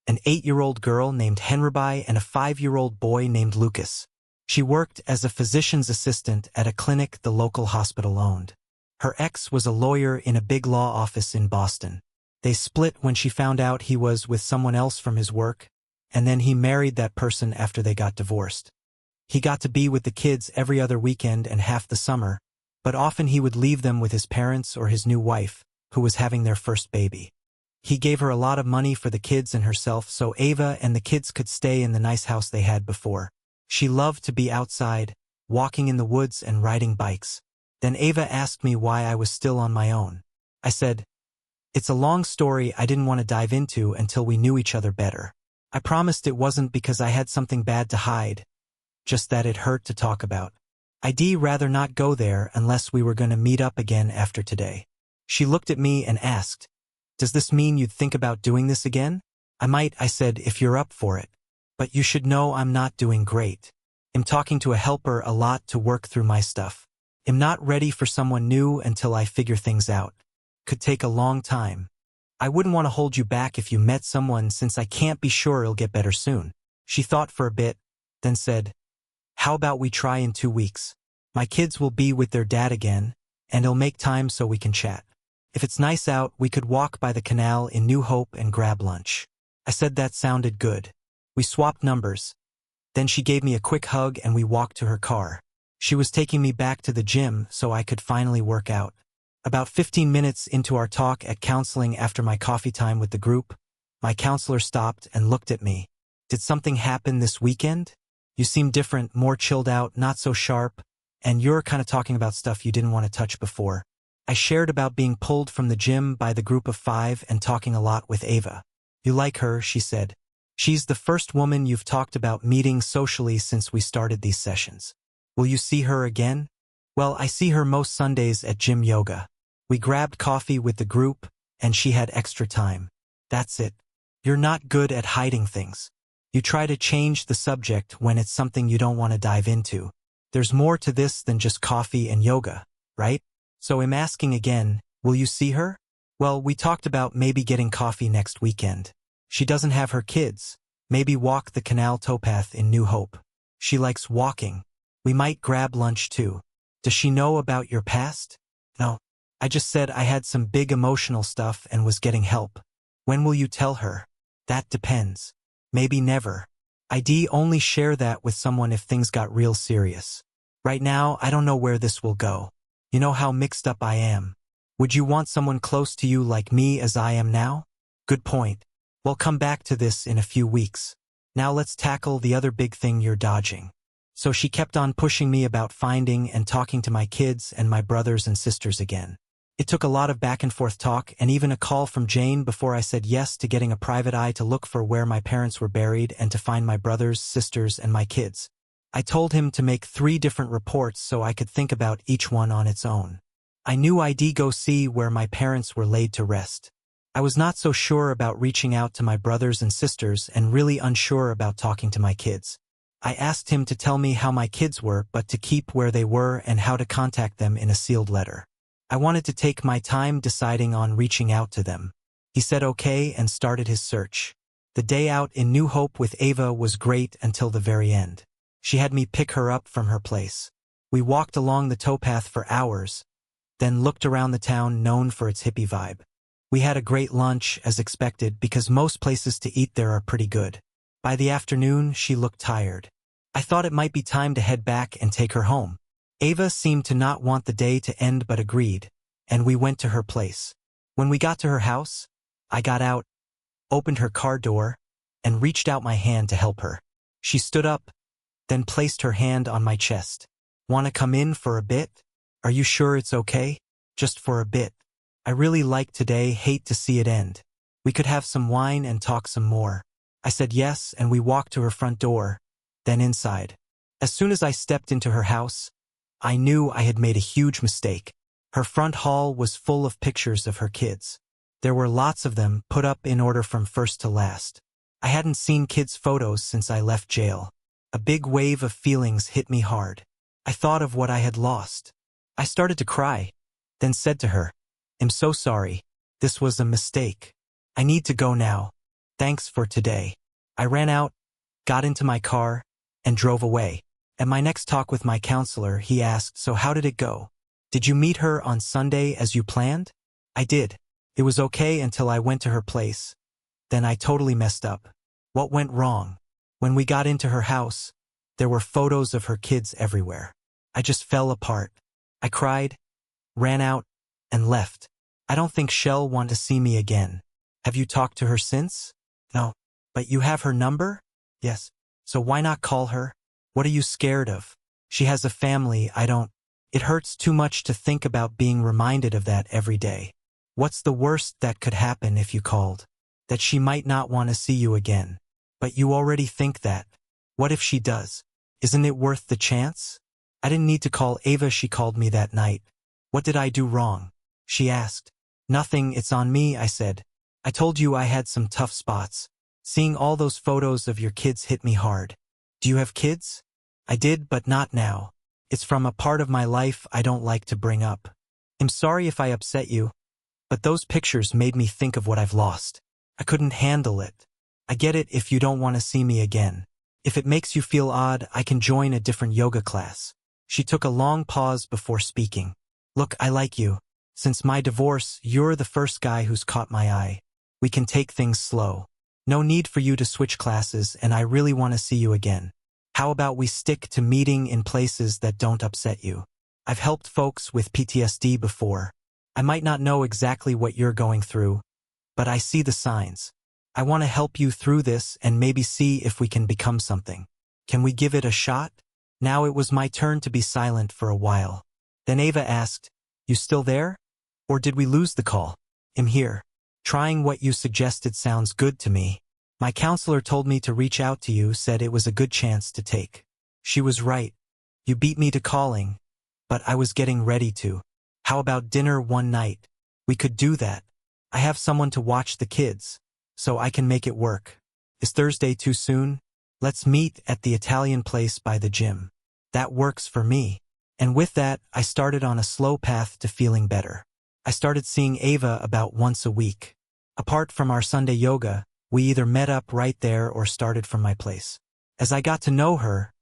an 8-year-old girl named Henribai and a 5-year-old boy named Lucas. She worked as a physician's assistant at a clinic the local hospital owned. Her ex was a lawyer in a big law office in Boston. They split when she found out he was with someone else from his work, and then he married that person after they got divorced. He got to be with the kids every other weekend and half the summer, but often he would leave them with his parents or his new wife, who was having their first baby. He gave her a lot of money for the kids and herself so Ava and the kids could stay in the nice house they had before. She loved to be outside, walking in the woods and riding bikes. Then Ava asked me why I was still on my own. I said, "It's a long story I didn't want to dive into until we knew each other better. I promised it wasn't because I had something bad to hide, just that it hurt to talk about. I'd rather not go there unless we were going to meet up again after today." She looked at me and asked, "Does this mean you'd think about doing this again?" "I might," I said, "if you're up for it. But you should know I'm not doing great. I'm talking to a helper a lot to work through my stuff. I'm not ready for someone new until I figure things out. Could take a long time. I wouldn't want to hold you back if you met someone since I can't be sure it'll get better soon." She thought for a bit, then said, "How about we try in 2 weeks? My kids will be with their dad again, and it'll make time so we can chat. If it's nice out, we could walk by the canal in New Hope and grab lunch." I said that sounded good. We swapped numbers. Then she gave me a quick hug and we walked to her car. She was taking me back to the gym so I could finally work out. About 15 minutes into our talk at counseling after my coffee time with the group, my counselor stopped and looked at me. "Did something happen this weekend? You seem different, more chilled out, not so sharp, and you're kind of talking about stuff you didn't want to touch before." I shared about being pulled from the gym by the group of 5 and talking a lot with Ava. "You like her," she said. "She's the first woman you've talked about meeting socially since we started these sessions. Will you see her again?" "Well, I see her most Sundays at gym yoga. We grabbed coffee with the group, and she had extra time." "That's it. You're not good at hiding things. You try to change the subject when it's something you don't want to dive into. There's more to this than just coffee and yoga, right? So I'm asking again, will you see her?" "Well, we talked about maybe getting coffee next weekend. She doesn't have her kids. Maybe walk the canal towpath in New Hope. She likes walking. We might grab lunch too. Does she know about your past?" "No. I just said I had some big emotional stuff and was getting help." "When will you tell her?" "That depends. Maybe never. I'd only share that with someone if things got real serious. Right now, I don't know where this will go. You know how mixed up I am. Would you want someone close to you like me as I am now?" "Good point. We'll come back to this in a few weeks. Now let's tackle the other big thing you're dodging." So she kept on pushing me about finding and talking to my kids and my brothers and sisters again. It took a lot of back and forth talk and even a call from Jane before I said yes to getting a private eye to look for where my parents were buried and to find my brothers, sisters, and my kids. I told him to make 3 different reports so I could think about each one on its own. I knew I'd go see where my parents were laid to rest. I was not so sure about reaching out to my brothers and sisters and really unsure about talking to my kids. I asked him to tell me how my kids were but to keep where they were and how to contact them in a sealed letter. I wanted to take my time deciding on reaching out to them. He said okay and started his search. The day out in New Hope with Ava was great until the very end. She had me pick her up from her place. We walked along the towpath for hours, then looked around the town known for its hippie vibe. We had a great lunch, as expected, because most places to eat there are pretty good. By the afternoon, she looked tired. I thought it might be time to head back and take her home. Ava seemed to not want the day to end but agreed, and we went to her place. When we got to her house, I got out, opened her car door, and reached out my hand to help her. She stood up, then placed her hand on my chest. "Want to come in for a bit? Are you sure it's okay? Just for a bit. I really like today, hate to see it end. We could have some wine and talk some more." I said yes, and we walked to her front door, then inside. As soon as I stepped into her house, I knew I had made a huge mistake. Her front hall was full of pictures of her kids. There were lots of them, put up in order from first to last. I hadn't seen kids' photos since I left jail. A big wave of feelings hit me hard. I thought of what I had lost. I started to cry, then said to her, "I'm so sorry. This was a mistake. I need to go now. Thanks for today. I ran out, got into my car, and drove away. At my next talk with my counselor, he asked, "So how did it go? Did you meet her on Sunday as you planned?" I did. It was okay until I went to her place. Then I totally messed up. What went wrong? When we got into her house, there were photos of her kids everywhere. I just fell apart. I cried, ran out, and left. I don't think she'll want to see me again. Have you talked to her since? No. But you have her number? Yes. So why not call her? What are you scared of? She has a family, I don't. It hurts too much to think about being reminded of that every day. What's the worst that could happen if you called? That she might not want to see you again. But you already think that. What if she does? Isn't it worth the chance? I didn't need to call Ava, she called me that night. What did I do wrong? She asked. Nothing, it's on me, I said. I told you I had some tough spots. Seeing all those photos of your kids hit me hard. Do you have kids? I did, but not now. It's from a part of my life I don't like to bring up. I'm sorry if I upset you, but those pictures made me think of what I've lost. I couldn't handle it. I get it if you don't want to see me again. If it makes you feel odd, I can join a different yoga class. She took a long pause before speaking. Look, I like you. Since my divorce, you're the first guy who's caught my eye. We can take things slow. No need for you to switch classes, and I really want to see you again. How about we stick to meeting in places that don't upset you? I've helped folks with PTSD before. I might not know exactly what you're going through, but I see the signs. I want to help you through this and maybe see if we can become something. Can we give it a shot? Now it was my turn to be silent for a while. Then Ava asked, "You still there? Or did we lose the call?" "I'm here. Trying what you suggested sounds good to me. My counselor told me to reach out to you, said it was a good chance to take. She was right. You beat me to calling, but I was getting ready to. How about dinner one night? We could do that. I have someone to watch the kids, so I can make it work. Is Thursday too soon? Let's meet at the Italian place by the gym. That works for me." And with that, I started on a slow path to feeling better. I started seeing Ava about once a week. Apart from our Sunday yoga, we either met up right there or started from my place. As I got to know her,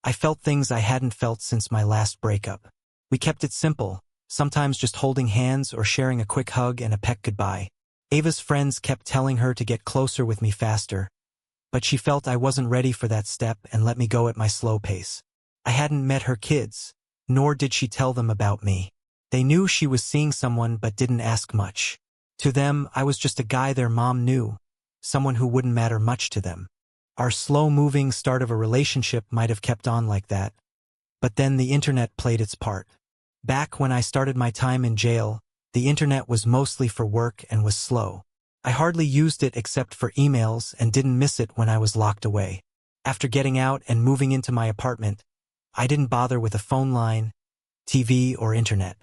I felt things I hadn't felt since my last breakup. We kept it simple, sometimes just holding hands or sharing a quick hug and a peck goodbye. Ava's friends kept telling her to get closer with me faster, but she felt I wasn't ready for that step and let me go at my slow pace. I hadn't met her kids, nor did she tell them about me. They knew she was seeing someone but didn't ask much. To them, I was just a guy their mom knew, someone who wouldn't matter much to them. Our slow-moving start of a relationship might have kept on like that. But then the internet played its part. Back when I started my time in jail, the internet was mostly for work and was slow. I hardly used it except for emails and didn't miss it when I was locked away. After getting out and moving into my apartment, I didn't bother with a phone line, TV, or internet.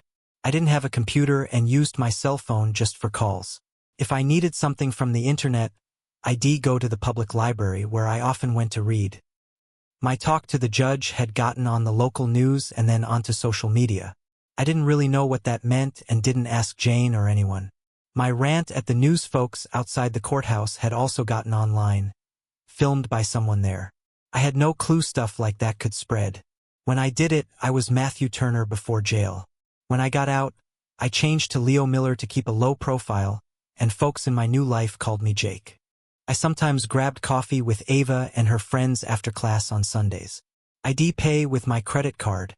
I didn't have a computer and used my cell phone just for calls. If I needed something from the internet, I'd go to the public library where I often went to read. My talk to the judge had gotten on the local news and then onto social media. I didn't really know what that meant and didn't ask Jane or anyone. My rant at the news folks outside the courthouse had also gotten online, filmed by someone there. I had no clue stuff like that could spread. When I did it, I was Matthew Turner before jail. When I got out, I changed to Leo Miller to keep a low profile, and folks in my new life called me Jake. I sometimes grabbed coffee with Ava and her friends after class on Sundays. I'd pay with my credit card,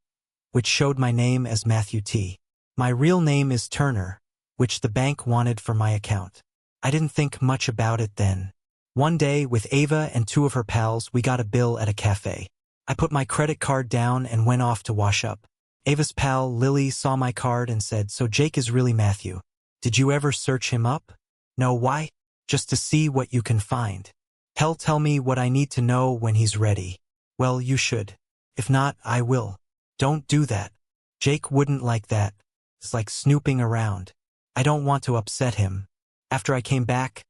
which showed my name as Matthew T. My real name is Turner, which the bank wanted for my account. I didn't think much about it then. One day, with Ava and two of her pals, we got a bill at a cafe. I put my credit card down and went off to wash up. Ava's pal, Lily, saw my card and said, "So Jake is really Matthew. Did you ever search him up?" "No, why?" "Just to see what you can find. He'll tell me what I need to know when he's ready." "Well, you should. If not, I will." "Don't do that. Jake wouldn't like that. It's like snooping around. I don't want to upset him." After I came back,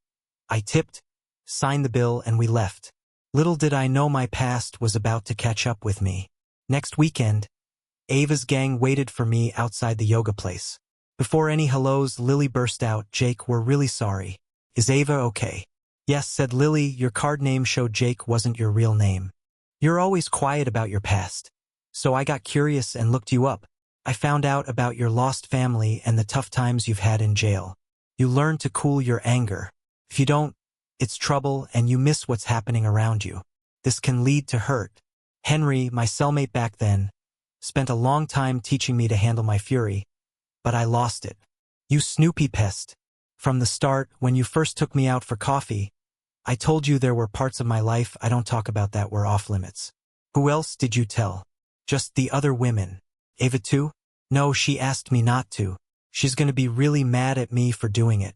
I tipped, signed the bill, and we left. Little did I know my past was about to catch up with me. Next weekend, Ava's gang waited for me outside the yoga place. Before any hellos, Lily burst out, "Jake, we're really sorry. Is Ava okay? Yes, said Lily, your card name showed Jake wasn't your real name. You're always quiet about your past. So I got curious and looked you up. I found out about your lost family and the tough times you've had in jail. You learn to cool your anger. If you don't, it's trouble and you miss what's happening around you. This can lead to hurt. Henry, my cellmate back then, spent a long time teaching me to handle my fury, but I lost it. You Snoopy pest. From the start, when you first took me out for coffee, I told you there were parts of my life I don't talk about that were off limits. Who else did you tell? Just the other women. Ava too? No, she asked me not to. She's going to be really mad at me for doing it.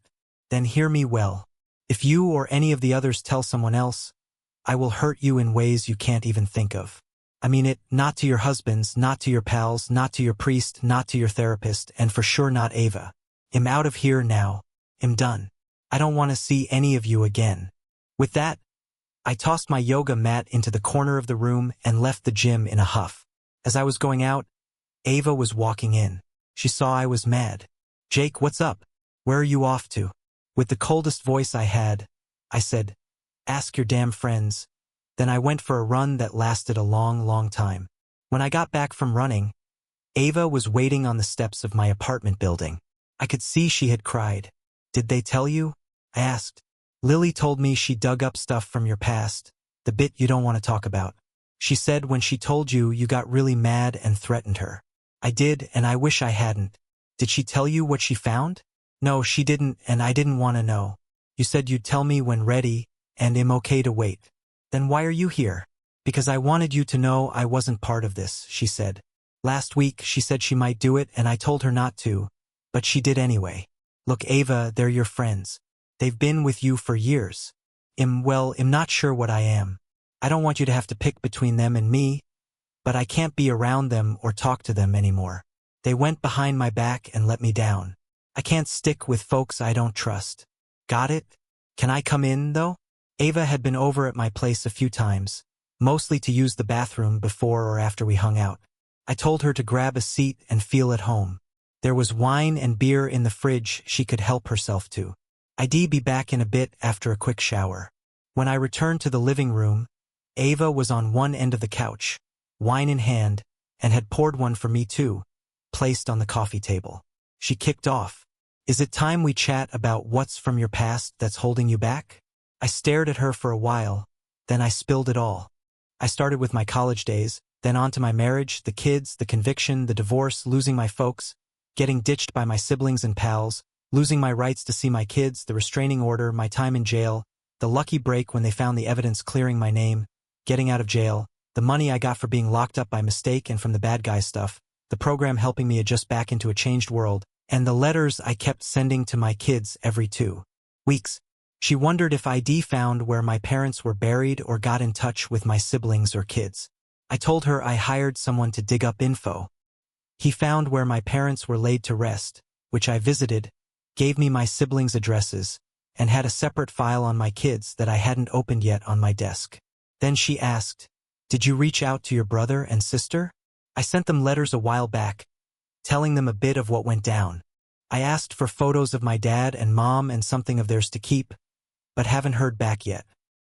Then hear me well. If you or any of the others tell someone else, I will hurt you in ways you can't even think of. I mean it, not to your husbands, not to your pals, not to your priest, not to your therapist, and for sure not Ava. I'm out of here now. I'm done. I don't want to see any of you again. With that, I tossed my yoga mat into the corner of the room and left the gym in a huff. As I was going out, Ava was walking in. She saw I was mad. Jake, what's up? Where are you off to? With the coldest voice I had, I said, ask your damn friends. Then I went for a run that lasted a long, long time. When I got back from running, Ava was waiting on the steps of my apartment building. I could see she had cried. Did they tell you? I asked. Lily told me she dug up stuff from your past, the bit you don't want to talk about. She said when she told you, you got really mad and threatened her. I did, and I wish I hadn't. Did she tell you what she found? No, she didn't, and I didn't want to know. You said you'd tell me when ready, and I'm okay to wait. Then why are you here? Because I wanted you to know I wasn't part of this, she said. Last week, she said she might do it, and I told her not to, but she did anyway. Look, Ava, they're your friends. They've been with you for years. I'm not sure what I am. I don't want you to have to pick between them and me, but I can't be around them or talk to them anymore. They went behind my back and let me down. I can't stick with folks I don't trust. Got it? Can I come in, though? Ava had been over at my place a few times, mostly to use the bathroom before or after we hung out. I told her to grab a seat and feel at home. There was wine and beer in the fridge she could help herself to. I'd be back in a bit after a quick shower. When I returned to the living room, Ava was on one end of the couch, wine in hand, and had poured one for me too, placed on the coffee table. She kicked off. Is it time we chat about what's from your past that's holding you back? I stared at her for a while, then I spilled it all. I started with my college days, then on to my marriage, the kids, the conviction, the divorce, losing my folks, getting ditched by my siblings and pals, losing my rights to see my kids, the restraining order, my time in jail, the lucky break when they found the evidence clearing my name, getting out of jail, the money I got for being locked up by mistake and from the bad guy stuff, the program helping me adjust back into a changed world, and the letters I kept sending to my kids every 2 weeks. She wondered if I'd found where my parents were buried or got in touch with my siblings or kids. I told her I hired someone to dig up info. He found where my parents were laid to rest, which I visited, gave me my siblings' addresses, and had a separate file on my kids that I hadn't opened yet on my desk. Then she asked, did you reach out to your brother and sister? I sent them letters a while back, telling them a bit of what went down. I asked for photos of my dad and mom and something of theirs to keep, but haven't heard back yet.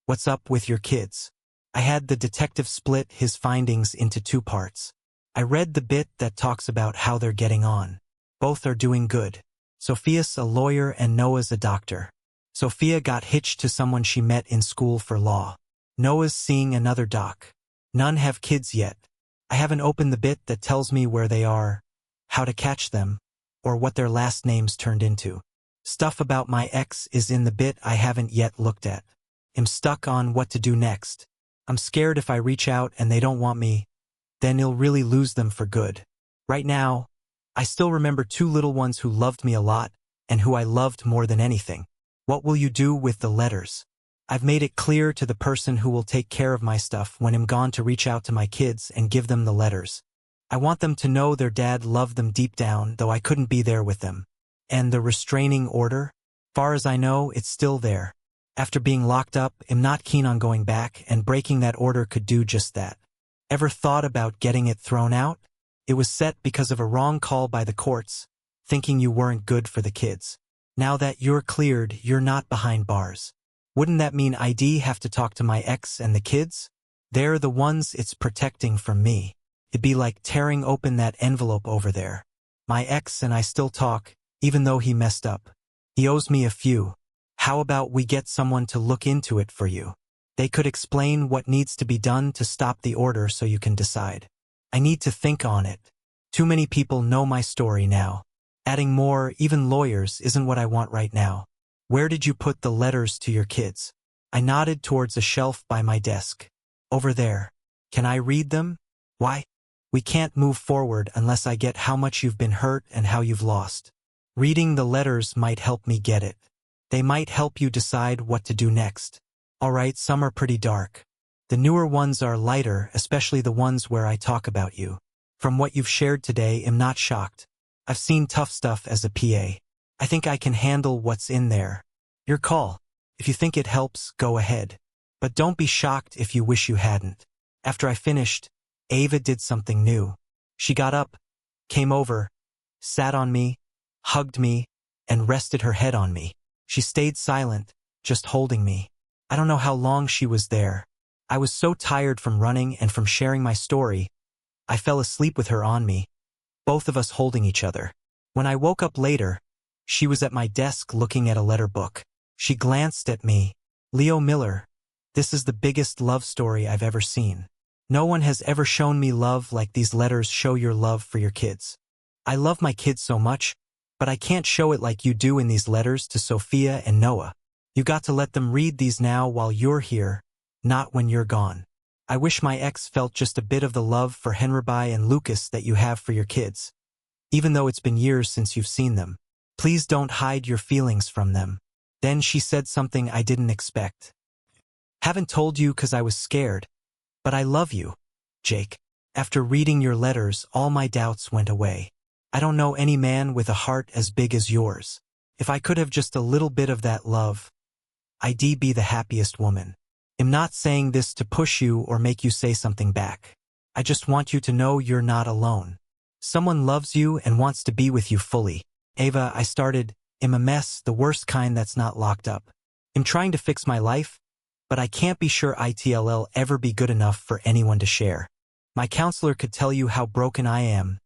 What's up with your kids? I had the detective split his findings into 2 parts. I read the bit that talks about how they're getting on. Both are doing good. Sophia's a lawyer and Noah's a doctor. Sophia got hitched to someone she met in school for law. Noah's seeing another doc. None have kids yet. I haven't opened the bit that tells me where they are, how to catch them, or what their last names turned into. Stuff about my ex is in the bit I haven't yet looked at. I'm stuck on what to do next. I'm scared if I reach out and they don't want me, then I'll really lose them for good. Right now, I still remember 2 little ones who loved me a lot and who I loved more than anything. What will you do with the letters? I've made it clear to the person who will take care of my stuff when I'm gone to reach out to my kids and give them the letters. I want them to know their dad loved them deep down, though I couldn't be there with them. And the restraining order? Far as I know, it's still there. After being locked up, I'm not keen on going back, and breaking that order could do just that. Ever thought about getting it thrown out? It was set because of a wrong call by the courts, thinking you weren't good for the kids. Now that you're cleared, you're not behind bars. Wouldn't that mean ID have to talk to my ex and the kids? They're the ones it's protecting from me. It'd be like tearing open that envelope over there. My ex and I still talk, even though he messed up. He owes me a few. How about we get someone to look into it for you? They could explain what needs to be done to stop the order so you can decide. I need to think on it. Too many people know my story now. Adding more, even lawyers, isn't what I want right now. Where did you put the letters to your kids? I nodded towards a shelf by my desk. Over there. Can I read them? Why? We can't move forward unless I get how much you've been hurt and how you've lost. Reading the letters might help me get it. They might help you decide what to do next. Alright, some are pretty dark. The newer ones are lighter, especially the ones where I talk about you. From what you've shared today, I'm not shocked. I've seen tough stuff as a PA. I think I can handle what's in there. Your call. If you think it helps, go ahead. But don't be shocked if you wish you hadn't. After I finished, Ava did something new. She got up, came over, sat on me, hugged me, and rested her head on me. She stayed silent, just holding me. I don't know how long she was there. I was so tired from running and from sharing my story, I fell asleep with her on me, both of us holding each other. When I woke up later, she was at my desk looking at a letter book. She glanced at me. Leo Miller, this is the biggest love story I've ever seen. No one has ever shown me love like these letters show your love for your kids. I love my kids so much, but I can't show it like you do in these letters to Sophia and Noah. You got to let them read these now while you're here, not when you're gone. I wish my ex felt just a bit of the love for Henribai and Lucas that you have for your kids. Even though it's been years since you've seen them. Please don't hide your feelings from them. Then she said something I didn't expect. Haven't told you 'cause I was scared. But I love you, Jake. After reading your letters, all my doubts went away. I don't know any man with a heart as big as yours. If I could have just a little bit of that love, I'd be the happiest woman. I'm not saying this to push you or make you say something back. I just want you to know you're not alone. Someone loves you and wants to be with you fully. Ava, I'm a mess, the worst kind that's not locked up. I'm trying to fix my life, but I can't be sure it'll ever be good enough for anyone to share. My counselor could tell you how broken I am,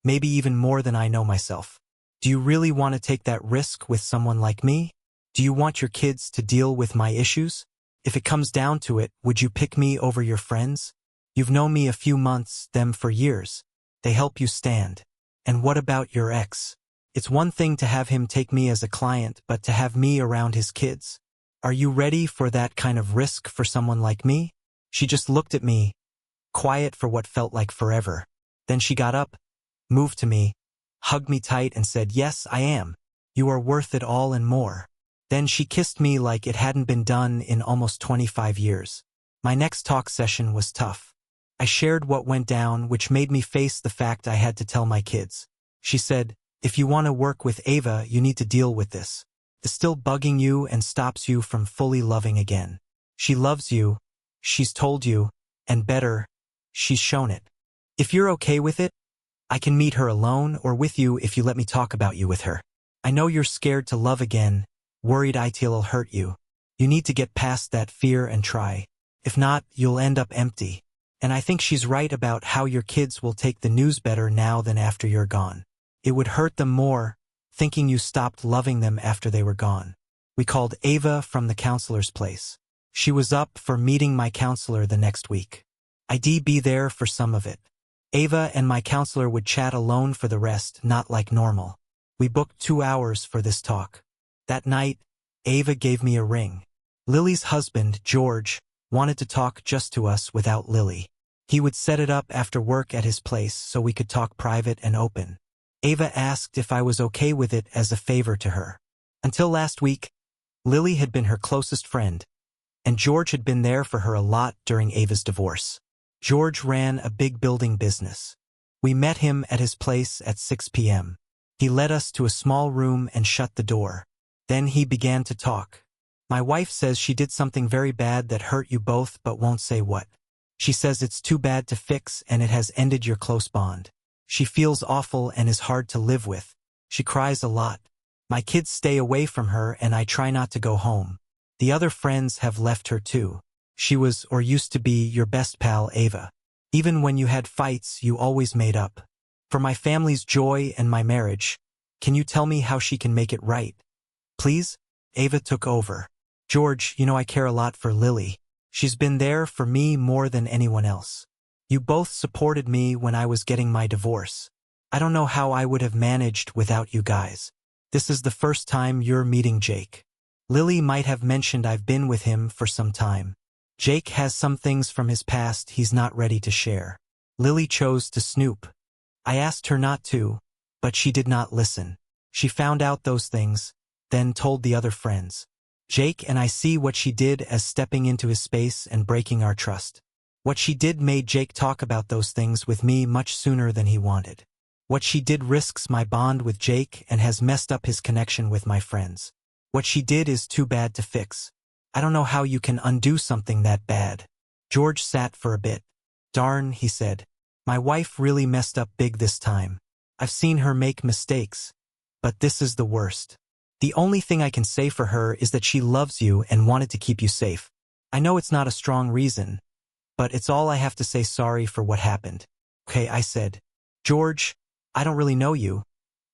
maybe even more than I know myself. Do you really want to take that risk with someone like me? Do you want your kids to deal with my issues? If it comes down to it, would you pick me over your friends? You've known me a few months, them for years. They help you stand. And what about your ex? It's one thing to have him take me as a client, but to have me around his kids? Are you ready for that kind of risk for someone like me? She just looked at me, quiet for what felt like forever. Then she got up, moved to me, hugged me tight and said, "Yes, I am. You are worth it all and more." Then she kissed me like it hadn't been done in almost 25 years. My next talk session was tough. I shared what went down, which made me face the fact I had to tell my kids. She said, "If you want to work with Ava, you need to deal with this. It's still bugging you and stops you from fully loving again. She loves you, she's told you, and better, she's shown it. If you're okay with it, I can meet her alone or with you if you let me talk about you with her. I know you're scared to love again, worried it'll hurt you. You need to get past that fear and try. If not, you'll end up empty. And I think she's right about how your kids will take the news better now than after you're gone. It would hurt them more, thinking you stopped loving them after they were gone." We called Ava from the counselor's place. She was up for meeting my counselor the next week. I'd be there for some of it. Ava and my counselor would chat alone for the rest, not like normal. We booked 2 hours for this talk. That night, Ava gave me a ring. Lily's husband, George, wanted to talk just to us without Lily. He would set it up after work at his place so we could talk private and open. Ava asked if I was okay with it as a favor to her. Until last week, Lily had been her closest friend, and George had been there for her a lot during Ava's divorce. George ran a big building business. We met him at his place at 6 p.m. He led us to a small room and shut the door. Then he began to talk. "My wife says she did something very bad that hurt you both but won't say what. She says it's too bad to fix and it has ended your close bond. She feels awful and is hard to live with. She cries a lot. My kids stay away from her and I try not to go home. The other friends have left her too. She was, or used to be, your best pal, Ava. Even when you had fights, you always made up. For my family's joy and my marriage, can you tell me how she can make it right? Please? Ava took over. George, you know I care a lot for Lily. She's been there for me more than anyone else. You both supported me when I was getting my divorce. I don't know how I would have managed without you guys. This is the first time you're meeting Jake. Lily might have mentioned I've been with him for some time. Jake has some things from his past he's not ready to share. Lily chose to snoop. I asked her not to, but she did not listen. She found out those things, then told the other friends. Jake and I see what she did as stepping into his space and breaking our trust. What she did made Jake talk about those things with me much sooner than he wanted. What she did risks my bond with Jake and has messed up his connection with my friends. What she did is too bad to fix. I don't know how you can undo something that bad. George sat for a bit. Darn, he said. My wife really messed up big this time. I've seen her make mistakes. But this is the worst. The only thing I can say for her is that she loves you and wanted to keep you safe. I know it's not a strong reason, but it's all I have to say sorry for what happened. Okay, I said. George, I don't really know you,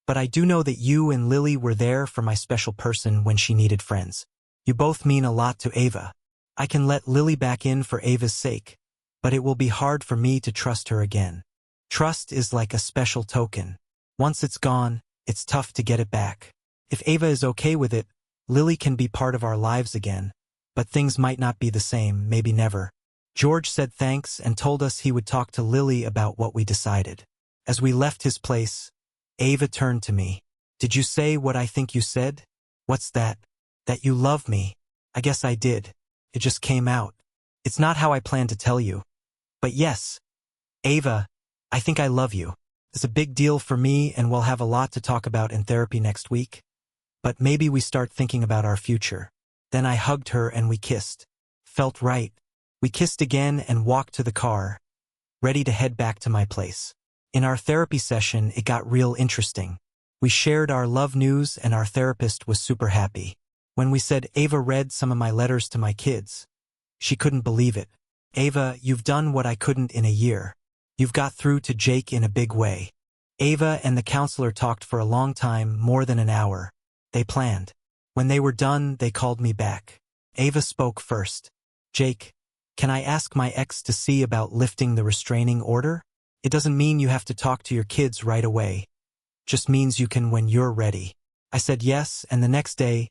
but I do know that you and Lily were there for my special person when she needed friends. You both mean a lot to Ava. I can let Lily back in for Ava's sake, but it will be hard for me to trust her again. Trust is like a special token. Once it's gone, it's tough to get it back. If Ava is okay with it, Lily can be part of our lives again, but things might not be the same, maybe never. George said thanks and told us he would talk to Lily about what we decided. As we left his place, Ava turned to me. Did you say what I think you said? What's that? That you love me. I guess I did. It just came out. It's not how I planned to tell you. But yes, Ava, I think I love you. It's a big deal for me and we'll have a lot to talk about in therapy next week. But maybe we start thinking about our future. Then I hugged her and we kissed. Felt right. We kissed again and walked to the car, ready to head back to my place. In our therapy session, it got real interesting. We shared our love news and our therapist was super happy. When we said Ava read some of my letters to my kids, she couldn't believe it. Ava, you've done what I couldn't in a year. You've got through to Jake in a big way. Ava and the counselor talked for a long time, more than an hour. They planned. When they were done, they called me back. Ava spoke first. Jake, can I ask my ex to see about lifting the restraining order? It doesn't mean you have to talk to your kids right away. Just means you can when you're ready. I said yes, and the next day,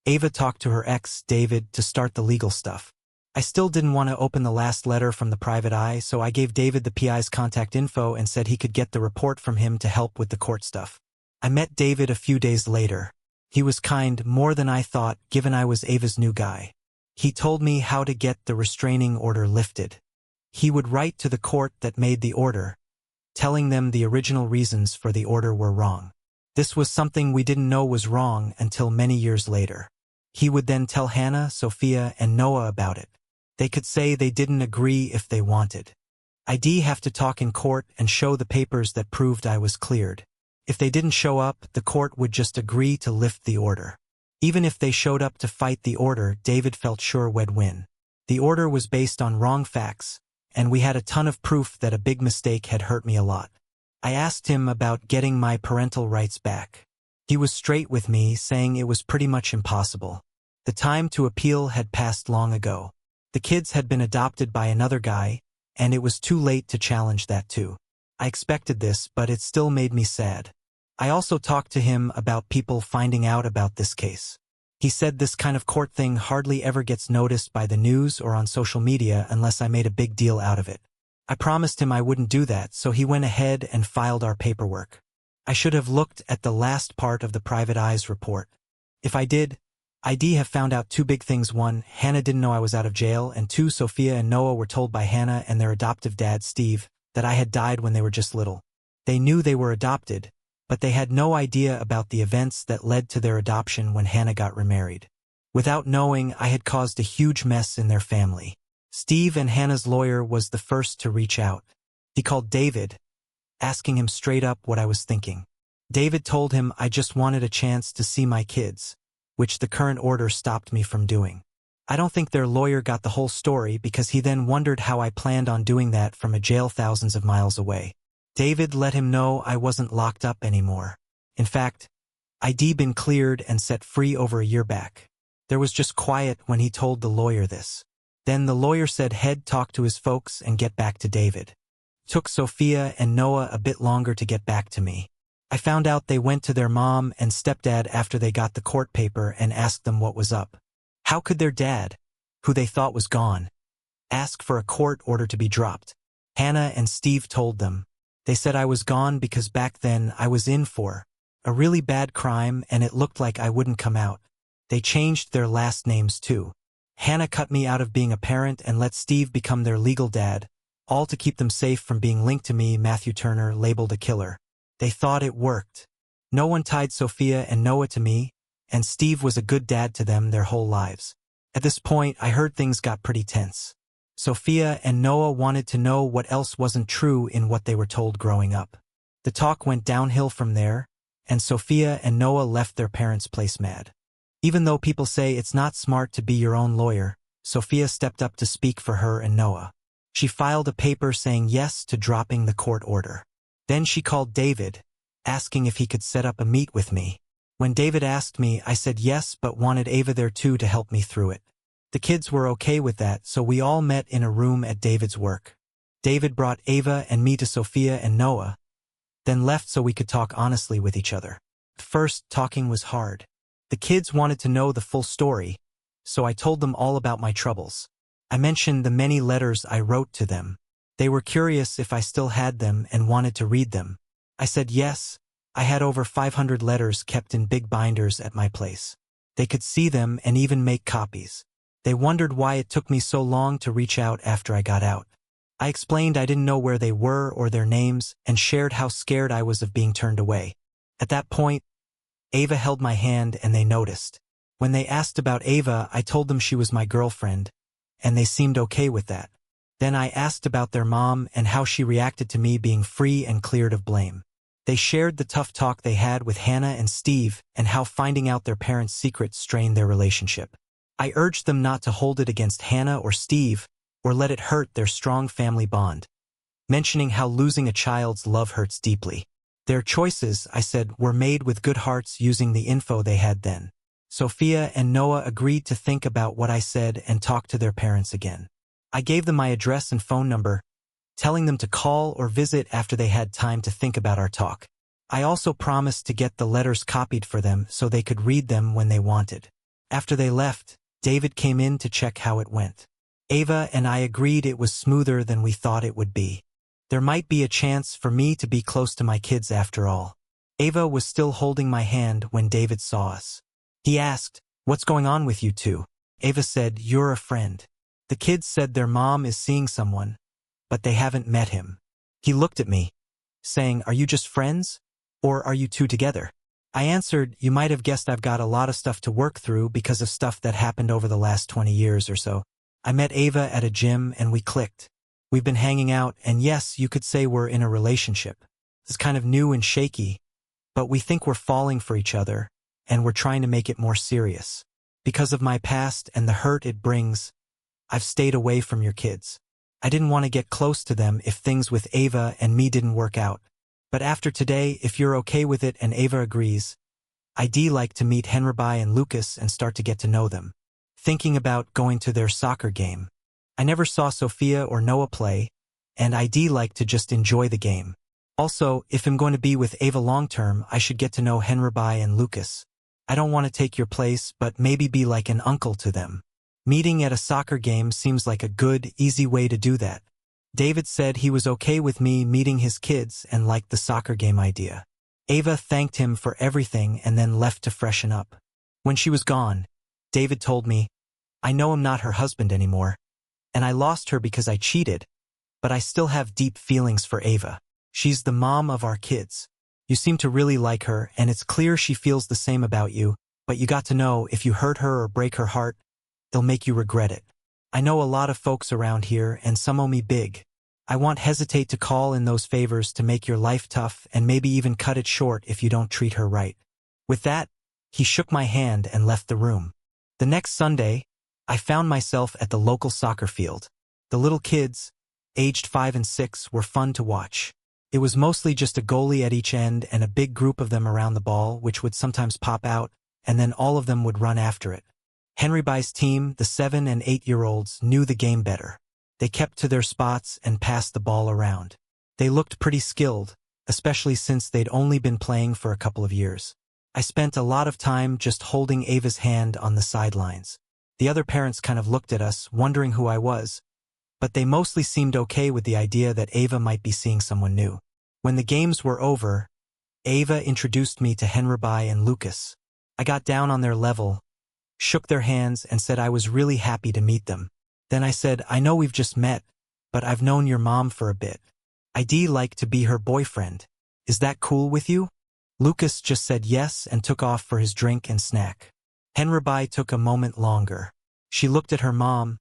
Ava talked to her ex, David, to start the legal stuff. I still didn't want to open the last letter from the private eye, so I gave David the PI's contact info and said he could get the report from him to help with the court stuff. I met David a few days later. He was kind, more than I thought, given I was Ava's new guy. He told me how to get the restraining order lifted. He would write to the court that made the order, telling them the original reasons for the order were wrong. This was something we didn't know was wrong until many years later. He would then tell Hannah, Sophia, and Noah about it. They could say they didn't agree if they wanted. I'd have to talk in court and show the papers that proved I was cleared. If they didn't show up, the court would just agree to lift the order. Even if they showed up to fight the order, David felt sure we'd win. The order was based on wrong facts, and we had a ton of proof that a big mistake had hurt me a lot. I asked him about getting my parental rights back. He was straight with me, saying it was pretty much impossible. The time to appeal had passed long ago. The kids had been adopted by another guy, and it was too late to challenge that too. I expected this, but it still made me sad. I also talked to him about people finding out about this case. He said this kind of court thing hardly ever gets noticed by the news or on social media unless I made a big deal out of it. I promised him I wouldn't do that, so he went ahead and filed our paperwork. I should have looked at the last part of the private eyes report. If I did, I'd have found out two big things. One, Hannah didn't know I was out of jail, and two, Sophia and Noah were told by Hannah and their adoptive dad, Steve, that I had died when they were just little. They knew they were adopted, but they had no idea about the events that led to their adoption when Hannah got remarried. Without knowing, I had caused a huge mess in their family. Steve and Hannah's lawyer was the first to reach out. He called David, asking him straight up what I was thinking. David told him I just wanted a chance to see my kids, which the current order stopped me from doing. I don't think their lawyer got the whole story because he then wondered how I planned on doing that from a jail thousands of miles away. David let him know I wasn't locked up anymore. In fact, I'd been cleared and set free over a year back. There was just quiet when he told the lawyer this. Then the lawyer said he'd talk to his folks and get back to David. Took Sophia and Noah a bit longer to get back to me. I found out they went to their mom and stepdad after they got the court paper and asked them what was up. How could their dad, who they thought was gone, ask for a court order to be dropped? Hannah and Steve told them. They said I was gone because back then I was in for a really bad crime and it looked like I wouldn't come out. They changed their last names too. Hannah cut me out of being a parent and let Steve become their legal dad, all to keep them safe from being linked to me, Matthew Turner, labeled a killer. They thought it worked. No one tied Sophia and Noah to me, and Steve was a good dad to them their whole lives. At this point, I heard things got pretty tense. Sophia and Noah wanted to know what else wasn't true in what they were told growing up. The talk went downhill from there, and Sophia and Noah left their parents' place mad. Even though people say it's not smart to be your own lawyer, Sophia stepped up to speak for her and Noah. She filed a paper saying yes to dropping the court order. Then she called David, asking if he could set up a meet with me. When David asked me, I said yes but wanted Ava there too to help me through it. The kids were okay with that, so we all met in a room at David's work. David brought Ava and me to Sophia and Noah, then left so we could talk honestly with each other. At first, talking was hard. The kids wanted to know the full story, so I told them all about my troubles. I mentioned the many letters I wrote to them. They were curious if I still had them and wanted to read them. I said yes. I had over 500 letters kept in big binders at my place. They could see them and even make copies. They wondered why it took me so long to reach out after I got out. I explained I didn't know where they were or their names and shared how scared I was of being turned away. At that point, Ava held my hand and they noticed. When they asked about Ava, I told them she was my girlfriend, and they seemed okay with that. Then I asked about their mom and how she reacted to me being free and cleared of blame. They shared the tough talk they had with Hannah and Steve and how finding out their parents' secrets strained their relationship. I urged them not to hold it against Hannah or Steve or let it hurt their strong family bond, mentioning how losing a child's love hurts deeply. Their choices, I said, were made with good hearts using the info they had then. Sophia and Noah agreed to think about what I said and talk to their parents again. I gave them my address and phone number, telling them to call or visit after they had time to think about our talk. I also promised to get the letters copied for them so they could read them when they wanted. After they left, David came in to check how it went. Ava and I agreed it was smoother than we thought it would be. There might be a chance for me to be close to my kids after all. Ava was still holding my hand when David saw us. He asked, "What's going on with you two?" Ava said, "You're a friend." The kids said their mom is seeing someone, but they haven't met him. He looked at me, saying, "Are you just friends? Or are you two together?" I answered, "You might have guessed I've got a lot of stuff to work through because of stuff that happened over the last 20 years or so. I met Ava at a gym and we clicked. We've been hanging out, and yes, you could say we're in a relationship. It's kind of new and shaky, but we think we're falling for each other, and we're trying to make it more serious. Because of my past and the hurt it brings, I've stayed away from your kids. I didn't want to get close to them if things with Ava and me didn't work out. But after today, if you're okay with it and Ava agrees, I'd like to meet Henry and Lucas and start to get to know them. Thinking about going to their soccer game. I never saw Sophia or Noah play, and I'd like to just enjoy the game. Also, if I'm going to be with Ava long-term, I should get to know Henry and Lucas. I don't want to take your place, but maybe be like an uncle to them. Meeting at a soccer game seems like a good, easy way to do that. David said he was okay with me meeting his kids and liked the soccer game idea. Ava thanked him for everything and then left to freshen up. When she was gone, David told me, "I know I'm not her husband anymore, and I lost her because I cheated, but I still have deep feelings for Ava. She's the mom of our kids. You seem to really like her, and it's clear she feels the same about you, but you got to know if you hurt her or break her heart, they'll make you regret it. I know a lot of folks around here, and some owe me big. I won't hesitate to call in those favors to make your life tough and maybe even cut it short if you don't treat her right. With that, he shook my hand and left the room. The next Sunday, I found myself at the local soccer field. The little kids, aged 5 and 6, were fun to watch. It was mostly just a goalie at each end and a big group of them around the ball, which would sometimes pop out, and then all of them would run after it. Henry Bye's team, the 7- and 8-year-olds, knew the game better. They kept to their spots and passed the ball around. They looked pretty skilled, especially since they'd only been playing for a couple of years. I spent a lot of time just holding Ava's hand on the sidelines. The other parents kind of looked at us, wondering who I was, but they mostly seemed okay with the idea that Ava might be seeing someone new. When the games were over, Ava introduced me to Henry Bye and Lucas. I got down on their level, shook their hands, and said I was really happy to meet them. Then I said, I know we've just met, but I've known your mom for a bit. I'd like to be her boyfriend. Is that cool with you? Lucas just said yes and took off for his drink and snack. Henry Bye took a moment longer. She looked at her mom,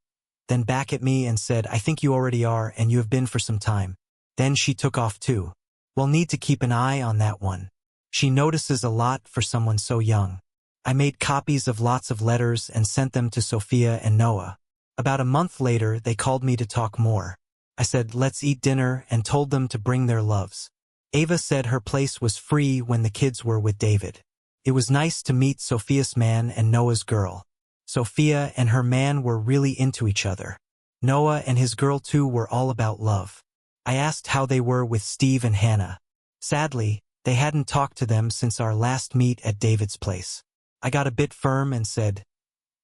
then back at me and said, I think you already are and you have been for some time. Then she took off too. We'll need to keep an eye on that one. She notices a lot for someone so young. I made copies of lots of letters and sent them to Sophia and Noah. About a month later, they called me to talk more. I said, let's eat dinner, and told them to bring their loves. Ava said her place was free when the kids were with David. It was nice to meet Sophia's man and Noah's girl. Sophia and her man were really into each other. Noah and his girl too were all about love. I asked how they were with Steve and Hannah. Sadly, they hadn't talked to them since our last meet at David's place. I got a bit firm and said,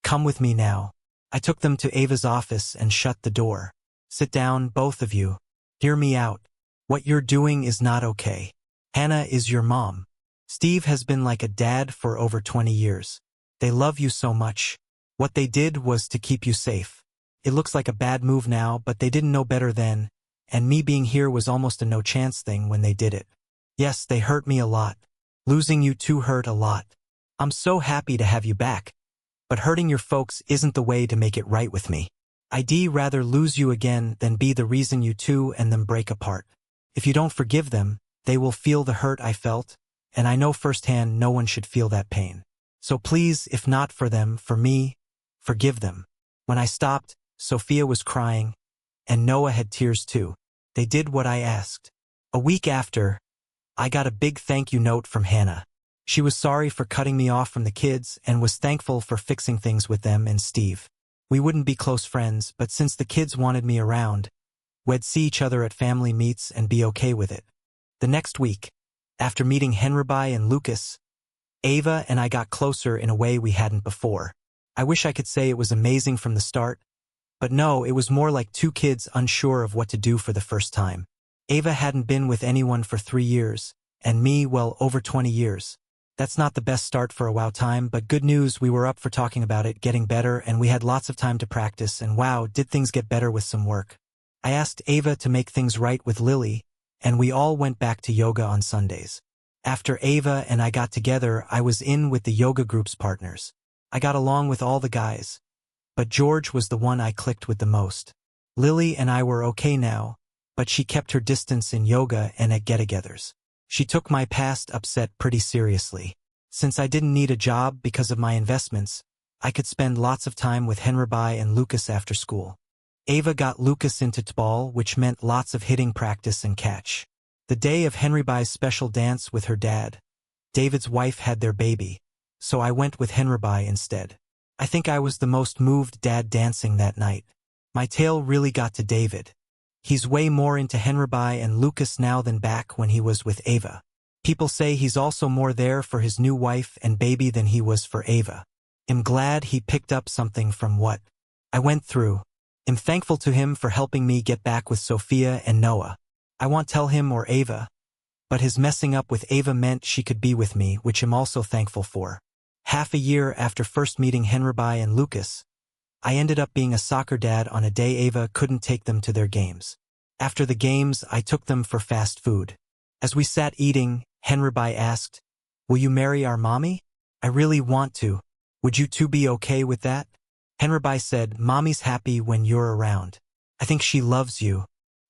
come with me now. I took them to Ava's office and shut the door. Sit down, both of you. Hear me out. What you're doing is not okay. Hannah is your mom. Steve has been like a dad for over 20 years. They love you so much. What they did was to keep you safe. It looks like a bad move now, but they didn't know better then, and me being here was almost a no-chance thing when they did it. Yes, they hurt me a lot. Losing you too hurt a lot. I'm so happy to have you back. But hurting your folks isn't the way to make it right with me. I'd rather lose you again than be the reason you two and them break apart. If you don't forgive them, they will feel the hurt I felt, and I know firsthand no one should feel that pain. So please, if not for them, for me, forgive them. When I stopped, Sophia was crying, and Noah had tears too. They did what I asked. A week after, I got a big thank you note from Hannah. She was sorry for cutting me off from the kids and was thankful for fixing things with them and Steve. We wouldn't be close friends, but since the kids wanted me around, we'd see each other at family meets and be okay with it. The next week, after meeting Henry Bye and Lucas, Ava and I got closer in a way we hadn't before. I wish I could say it was amazing from the start, but no, it was more like two kids unsure of what to do for the first time. Ava hadn't been with anyone for 3 years, and me, well, over 20 years. That's not the best start for a wow time, but good news, we were up for talking about it, getting better, and we had lots of time to practice, and wow, did things get better with some work. I asked Ava to make things right with Lily, and we all went back to yoga on Sundays. After Ava and I got together, I was in with the yoga group's partners. I got along with all the guys, but George was the one I clicked with the most. Lily and I were okay now, but she kept her distance in yoga and at get-togethers. She took my past upset pretty seriously. Since I didn't need a job because of my investments, I could spend lots of time with Henry Bye and Lucas after school. Ava got Lucas into t-ball, which meant lots of hitting practice and catch. The day of Henry Bye's special dance with her dad, David's wife had their baby, so I went with Henry Bye instead. I think I was the most moved dad dancing that night. My tale really got to David. He's way more into Henry Bye and Lucas now than back when he was with Ava. People say he's also more there for his new wife and baby than he was for Ava. I'm glad he picked up something from what I went through. I'm thankful to him for helping me get back with Sophia and Noah. I won't tell him or Ava, but his messing up with Ava meant she could be with me, which I'm also thankful for. Half a year after first meeting Henry Bye and Lucas, I ended up being a soccer dad on a day Ava couldn't take them to their games. After the games, I took them for fast food. As we sat eating, Henry Bye asked, "Will you marry our mommy? I really want to. Would you two be okay with that?" Henry Bye said, "Mommy's happy when you're around. I think she loves you.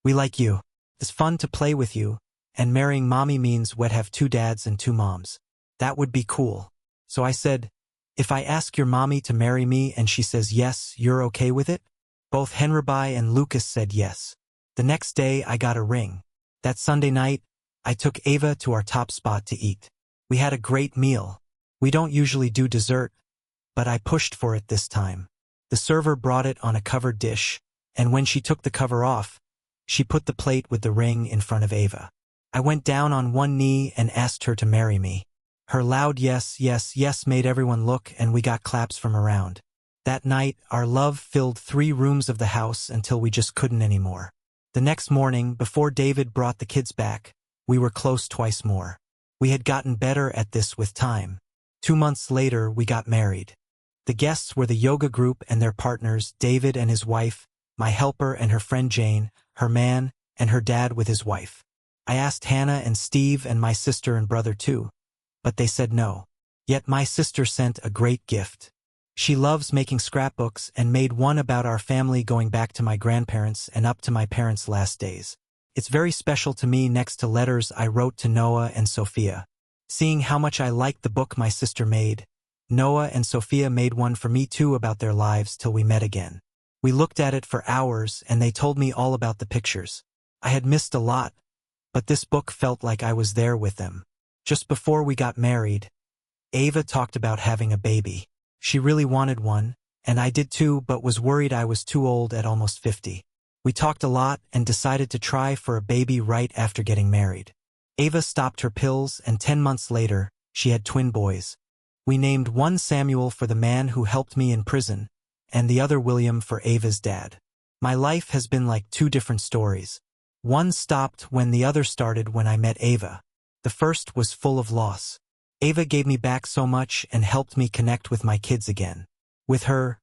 We like you. It's fun to play with you, and marrying mommy means we'd have 2 dads and 2 moms. That would be cool. So I said, if I ask your mommy to marry me and she says yes, you're okay with it? Both Henribai and Lucas said yes. The next day I got a ring. That Sunday night, I took Ava to our top spot to eat. We had a great meal. We don't usually do dessert, but I pushed for it this time. The server brought it on a covered dish, and when she took the cover off, she put the plate with the ring in front of Ava. I went down on one knee and asked her to marry me. Her loud yes, yes, yes made everyone look, and we got claps from around. That night, our love filled 3 rooms of the house until we just couldn't anymore. The next morning, before David brought the kids back, we were close twice more. We had gotten better at this with time. 2 months later, we got married. The guests were the yoga group and their partners, David and his wife, my helper and her friend Jane, her man, and her dad with his wife. I asked Hannah and Steve and my sister and brother too, but they said no. Yet my sister sent a great gift. She loves making scrapbooks and made one about our family going back to my grandparents and up to my parents' last days. It's very special to me next to letters I wrote to Noah and Sophia. Seeing how much I liked the book my sister made, Noah and Sophia made one for me too about their lives till we met again. We looked at it for hours and they told me all about the pictures. I had missed a lot, but this book felt like I was there with them. Just before we got married, Ava talked about having a baby. She really wanted one, and I did too, but was worried I was too old at almost 50. We talked a lot and decided to try for a baby right after getting married. Ava stopped her pills, and 10 months later, she had twin boys. We named one Samuel for the man who helped me in prison, and the other William for Ava's dad. My life has been like 2 different stories. One stopped when the other started when I met Ava. The first was full of loss. Ava gave me back so much and helped me connect with my kids again. With her,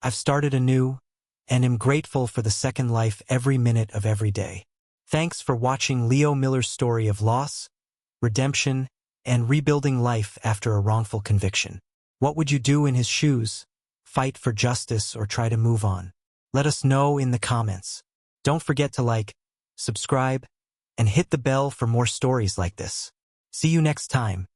I've started anew, and am grateful for the second life every minute of every day. Thanks for watching Leo Miller's story of loss, redemption, and rebuilding life after a wrongful conviction. What would you do in his shoes? Fight for justice or try to move on? Let us know in the comments. Don't forget to like, subscribe, and hit the bell for more stories like this. See you next time.